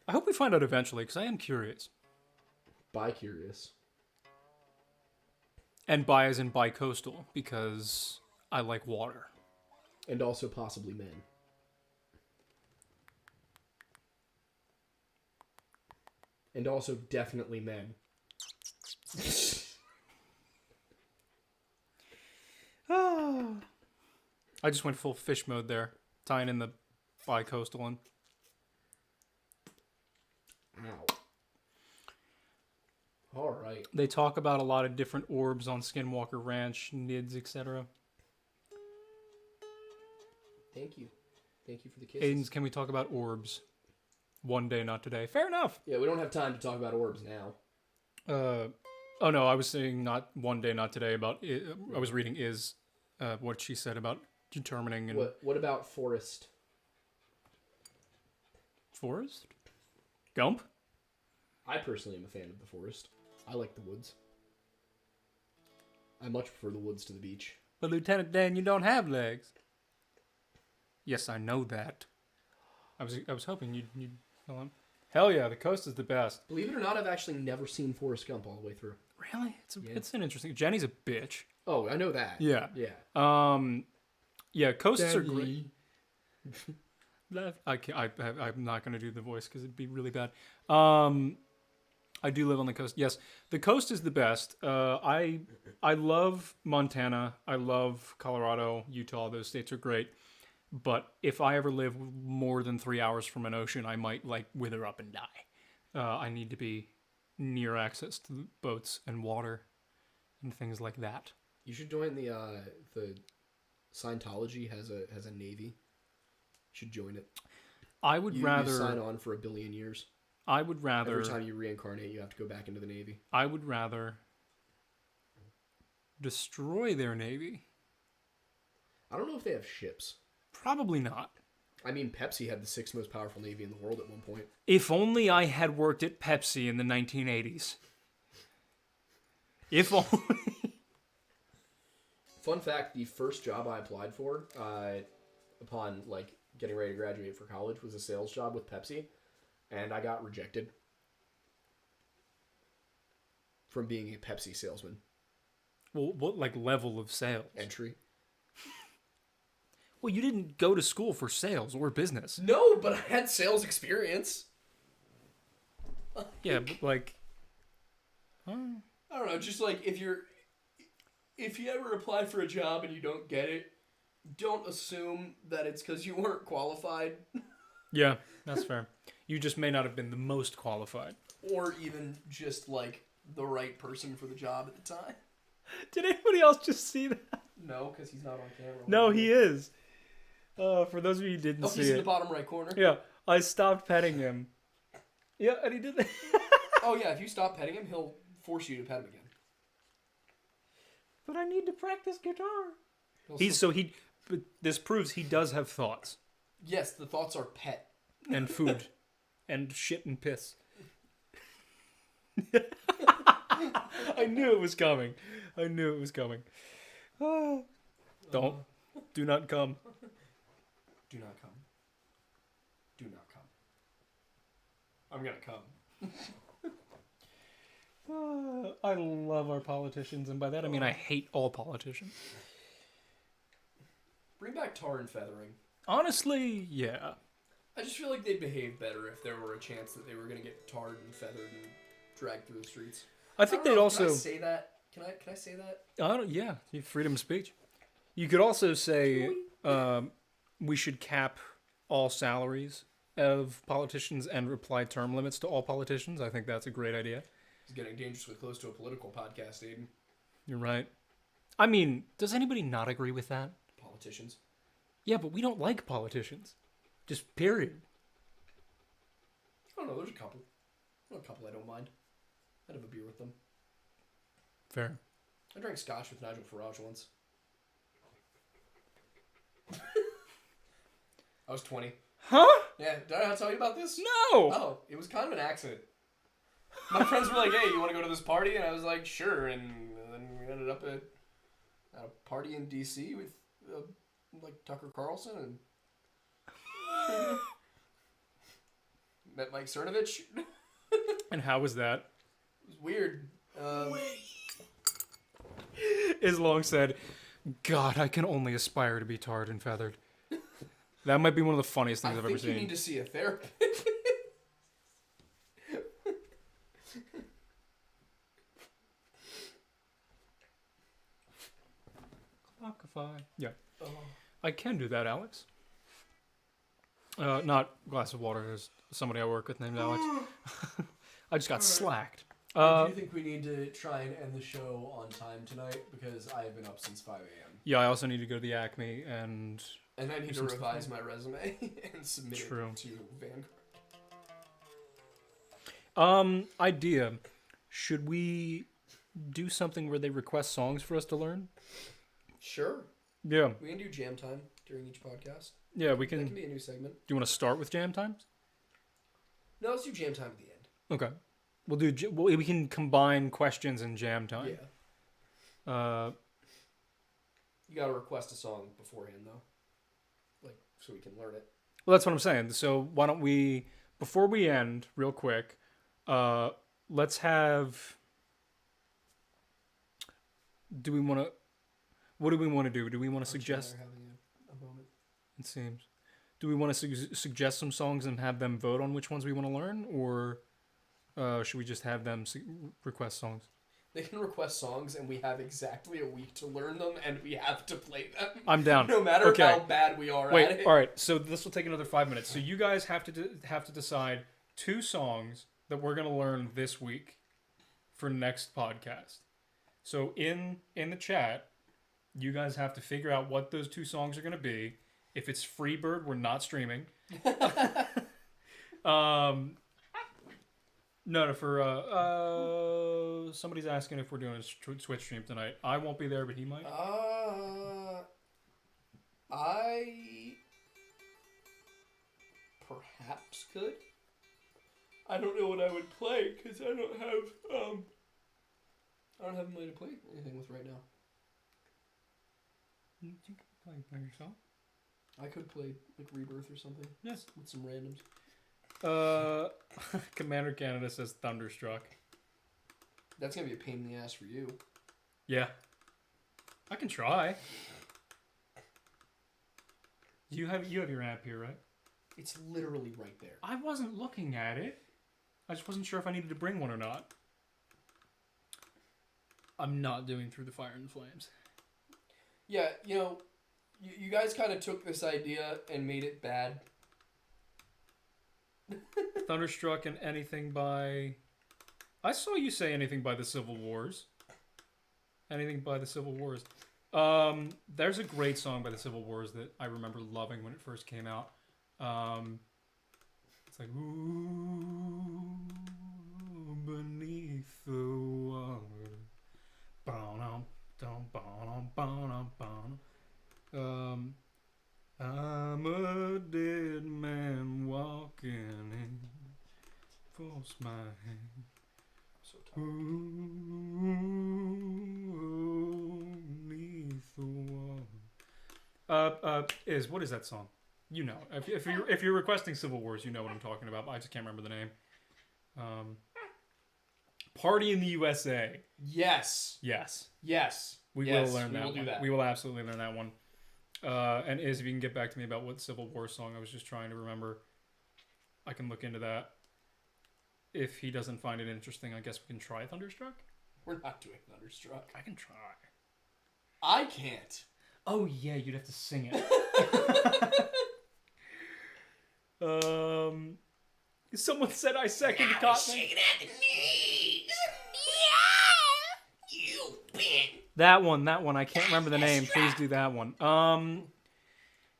I hope we find out eventually, because I am curious. Bi-curious. And bi as in bi-coastal, because I like water. And also possibly men. And also definitely men. I just went full fish mode there, tying in the bi-coastal one. Ow. All right. They talk about a lot of different orbs on Skinwalker Ranch, NIDS, etc. Thank you. Thank you for the kisses. Aiden's, can we talk about orbs? One day, not today. Fair enough. Yeah, we don't have time to talk about orbs now. Oh no, I was saying not one day, not today. I was reading what she said about determining and What about Forrest? Forest. Gump? I personally am a fan of the forest. I like the woods. I much prefer the woods to the beach. But Lieutenant Dan, you don't have legs. Yes, I know that. I was hoping you'd tell him. Hell yeah, the coast is the best. Believe it or not, I've actually never seen Forrest Gump all the way through. Really? It's an interesting. Jenny's a bitch. Oh, I know that. Yeah. Yeah. Yeah, coasts are great. I'm not going to do the voice because it'd be really bad. I do live on the coast. Yes, the coast is the best. I love Montana. I love Colorado, Utah. Those states are great. But if I ever live more than 3 hours from an ocean, I might wither up and die. I need to be near access to boats and water and things like that. You should join the Scientology has a navy. You should join it. I would rather you sign on for 1 billion years. I would rather every time you reincarnate, you have to go back into the navy. I would rather destroy their navy. I don't know if they have ships. Probably not. I mean, Pepsi had the 6th most powerful navy in the world at one point. If only I had worked at Pepsi in the 1980s. If only. Fun fact, the first job I applied for, upon getting ready to graduate for college, was a sales job with Pepsi, and I got rejected from being a Pepsi salesman. Well, what level of sales? Entry. Well, you didn't go to school for sales or business. No, but I had sales experience. Yeah, but I don't know, just if you ever apply for a job and you don't get it, don't assume that it's because you weren't qualified. Yeah, that's fair. You just may not have been the most qualified. Or even just the right person for the job at the time. Did anybody else just see that? No, because he's not on camera. No, he is. For those of you who didn't see it. He's in the bottom right corner. Yeah, I stopped petting him. Yeah, and he did that. Oh yeah, if you stop petting him, he'll force you to pet him again. But I need to practice guitar. But this proves he does have thoughts. Yes, the thoughts are pet. And food. And shit and piss. I knew it was coming. Do not come. Do not come. Do not come. I'm gonna come. I love our politicians, and by that I mean I hate all politicians. Bring back tar and feathering. Honestly, yeah. I just feel like they'd behave better if there were a chance that they were gonna get tarred and feathered and dragged through the streets. I think they'd also. Can I say that? Can I say that? Yeah, you have freedom of speech. You could also say we should cap all salaries of politicians and apply term limits to all politicians. I think that's a great idea. It's getting dangerously close to a political podcast, Aiden. You're right. I mean, does anybody not agree with that? Politicians. Yeah, but we don't like politicians. Just period. I don't know, there's a couple. I don't mind. I'd have a beer with them. Fair. I drank scotch with Nigel Farage once. I was 20. Huh? Yeah, did I not tell you about this? No! Oh, it was kind of an accident. My friends were like, hey, you want to go to this party? And I was like, sure. And then we ended up at a party in D.C. with Tucker Carlson and met Mike Cernovich. And how was that? It was weird. Islong said, God, I can only aspire to be tarred and feathered. That might be one of the funniest things I've ever seen. I think you need to see a therapist. Clockify. Yeah. Oh. I can do that, Alex. Not glass of water. There's somebody I work with named Alex. I just got slacked. Do you think we need to try and end the show on time tonight? Because I have been up since 5 a.m. Yeah, I also need to go to the Acme and I need to revise my resume and submit it to Vanguard. Idea. Should we do something where they request songs for us to learn? Sure. Yeah. We can do jam time during each podcast. Yeah, we can. That can be a new segment. Do you want to start with jam times? No, let's do jam time at the end. Okay. We can combine questions and jam time. Yeah. You gotta request a song beforehand though, like so we can learn it. Well, that's what I'm saying. So why don't we, before we end, real quick, let's have. Do we want to? What do we want to do? Do we want to suggest? Having a moment. It seems. Do we want to suggest some songs and have them vote on which ones we want to learn, or should we just have them request songs? They can request songs, and we have exactly a week to learn them, and we have to play them. I'm down. No matter how bad we are at it. All right. So this will take another 5 minutes. So you guys have to decide 2 songs that we're gonna learn this week for next podcast. So in the chat, you guys have to figure out what those 2 songs are gonna be. If it's Freebird, we're not streaming. No, for somebody's asking if we're doing a Twitch stream tonight. I won't be there, but he might. I perhaps could. I don't know what I would play because I don't have anybody to play anything with right now. You can play by yourself. I could play like Rebirth or something. Yes, with some randoms. Commander Canada says Thunderstruck. That's gonna be a pain in the ass for you. Yeah. I can try. You have your app here, right? It's literally right there. I wasn't looking at it. I just wasn't sure if I needed to bring one or not. I'm not doing Through the Fire and the Flames. Yeah, you guys kind of took this idea and made it bad. Thunderstruck and anything by... I saw you say anything by the Civil Wars. Anything by the Civil Wars. There's a great song by the Civil Wars that I remember loving when it first came out. It's like, ooh, beneath the water. I'm a dead man walking in. Force my hand. So tired. Beneath the water. What is that song? You know, if you're requesting Civil Wars, you know what I'm talking about. But I just can't remember the name. Party in the USA. Yes. We will learn that. We will do that. We will absolutely learn that one. And if you can get back to me about what Civil War song I was just trying to remember, I can look into that. If he doesn't find it interesting, I guess we can try Thunderstruck. We're not doing Thunderstruck. I can try. I can't. Oh yeah, you'd have to sing it. Someone said I second Cotton. Shaking at the knees. Yeah, you bitch. That one. I can't remember the name. Please do that one.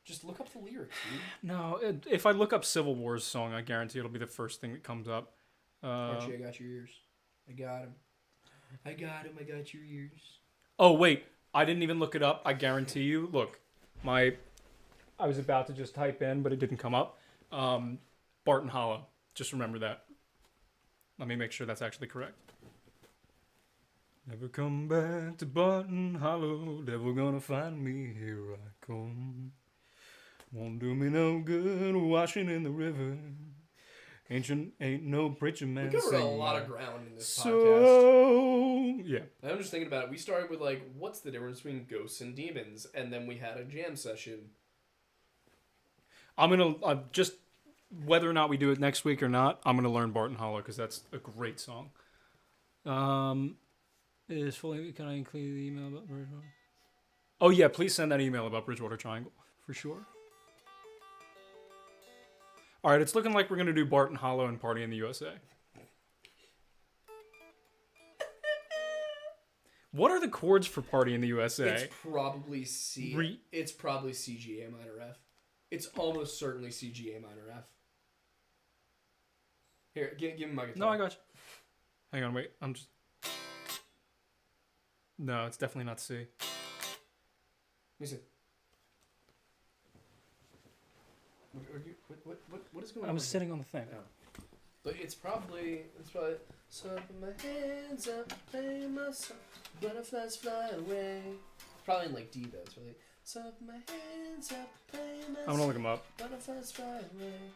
Just look up the lyrics, dude. No, if I look up Civil Wars song, I guarantee it'll be the first thing that comes up. Archie, I got your ears. I got him. I got your ears. Oh wait, I didn't even look it up. I guarantee you. Look, I was about to just type in, but it didn't come up. Barton Hollow. Just remember that. Let me make sure that's actually correct. Never come back to Barton Hollow. Never gonna find me. Here I come. Won't do me no good washing in the river. Ain't no preacher man. We covered a lot of ground in this podcast. So yeah. I'm just thinking about it. We started with like, what's the difference between ghosts and demons, and then we had a jam session. I'm gonna just whether or not we do it next week or not, I'm gonna learn Barton Hollow because that's a great song. Is fully. Can I include the email about Bridgewater? Oh yeah, please send that email about Bridgewater Triangle for sure. All right, it's looking like we're gonna do Barton Hollow and Party in the USA. What are the chords for Party in the USA? It's probably C. It's probably C, G, A minor, F. It's almost certainly C, G, A minor, F. Here, give me my guitar. No, I got you. Hang on, wait. I'm just. No, it's definitely not C. Let me see. What is going on? I was sitting on the thing. Oh. But it's probably so I put my hands up, play my song, butterflies fly away. It's probably in like D though. It's really so I put my hands up, play my I'm gonna look them up. butterflies fly away.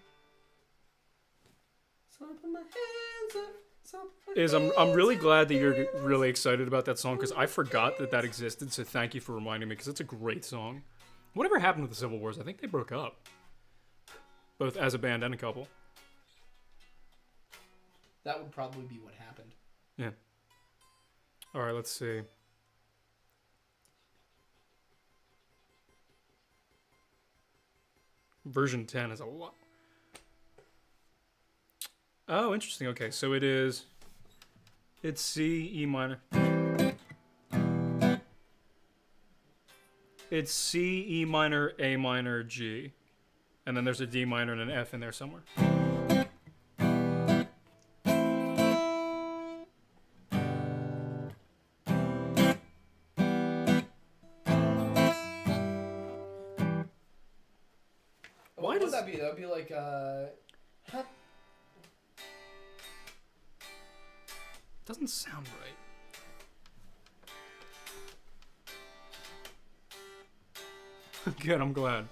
So I put my hands up. So I put my I'm really hands glad up, that you're play my really excited about that song because I forgot that existed. So thank you for reminding me because it's a great song. Whatever happened with the Civil Wars? I think they broke up, both as a band and a couple. That would probably be what happened. Yeah. All right, let's see. Version 10 is a lot. Oh, interesting. Okay, so it's C, E minor. It's C, E minor, A minor, G. And then there's a D minor and an F in there somewhere. What would that be? That would be like Doesn't sound right. Good, I'm glad.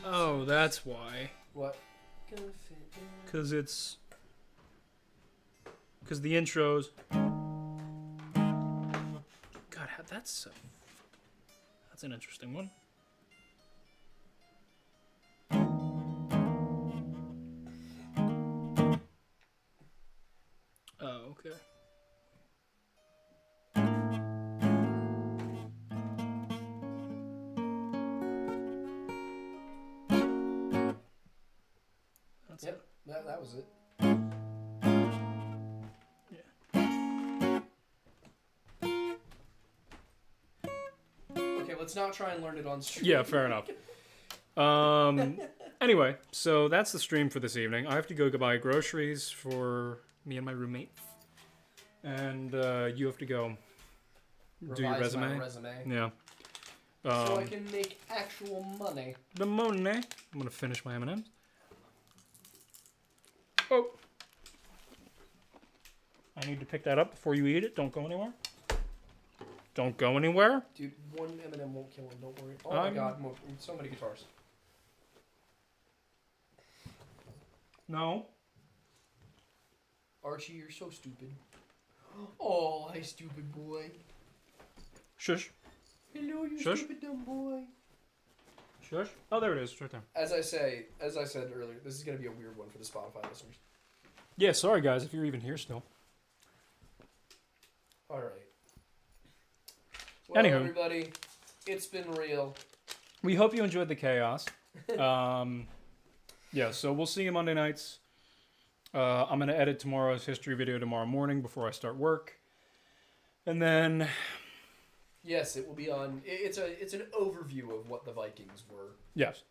Oh, that's why. What? Because the intros. God, that's an interesting one. Oh, okay. That's Yep, that was it. Okay, let's not try and learn it on stream. Yeah, fair enough. Anyway, so that's the stream for this evening. I have to go buy groceries for me and my roommate. And you have to go do your Revise my resume. resume. Yeah. So I can make actual money. The money. I'm gonna finish my M&Ms. Oh. I need to pick that up before you eat it. Don't go anywhere. Don't go anywhere. Dude, one M&M won't kill him, don't worry. Oh my god, so many guitars. No. Archie, you're so stupid. Oh, hi, stupid boy. Shush. Hello, you Shush. stupid dumb boy. Shush. Oh, there it is. It's right there. As I said earlier, this is gonna be a weird one for the Spotify listeners. Yeah, sorry guys if you're even here still. All right. Well, Anywho. everybody, it's been real. We hope you enjoyed the chaos. Yeah, so we'll see you Monday nights. I'm going to edit tomorrow's history video tomorrow morning before I start work. And then... Yes, it will be on... It's an overview of what the Vikings were. Yes.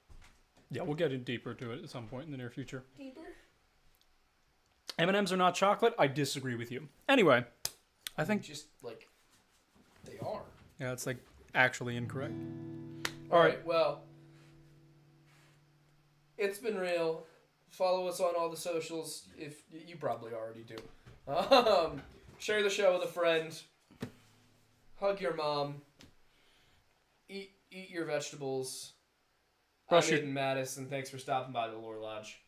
Yeah, we'll get in deeper to it at some point in the near future. Deeper? M&Ms are not chocolate? I disagree with you. Anyway, I think... Just, like, they are. Yeah, it's, like, actually incorrect. All right, well... It's been real. Follow us on all the socials if you probably already do. Share the show with a friend. Hug your mom. Eat your vegetables. I'm Aiden Mattis, and thanks for stopping by the Lore Lodge.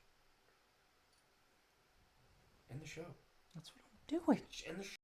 End the show. That's what I'm doing. End the show.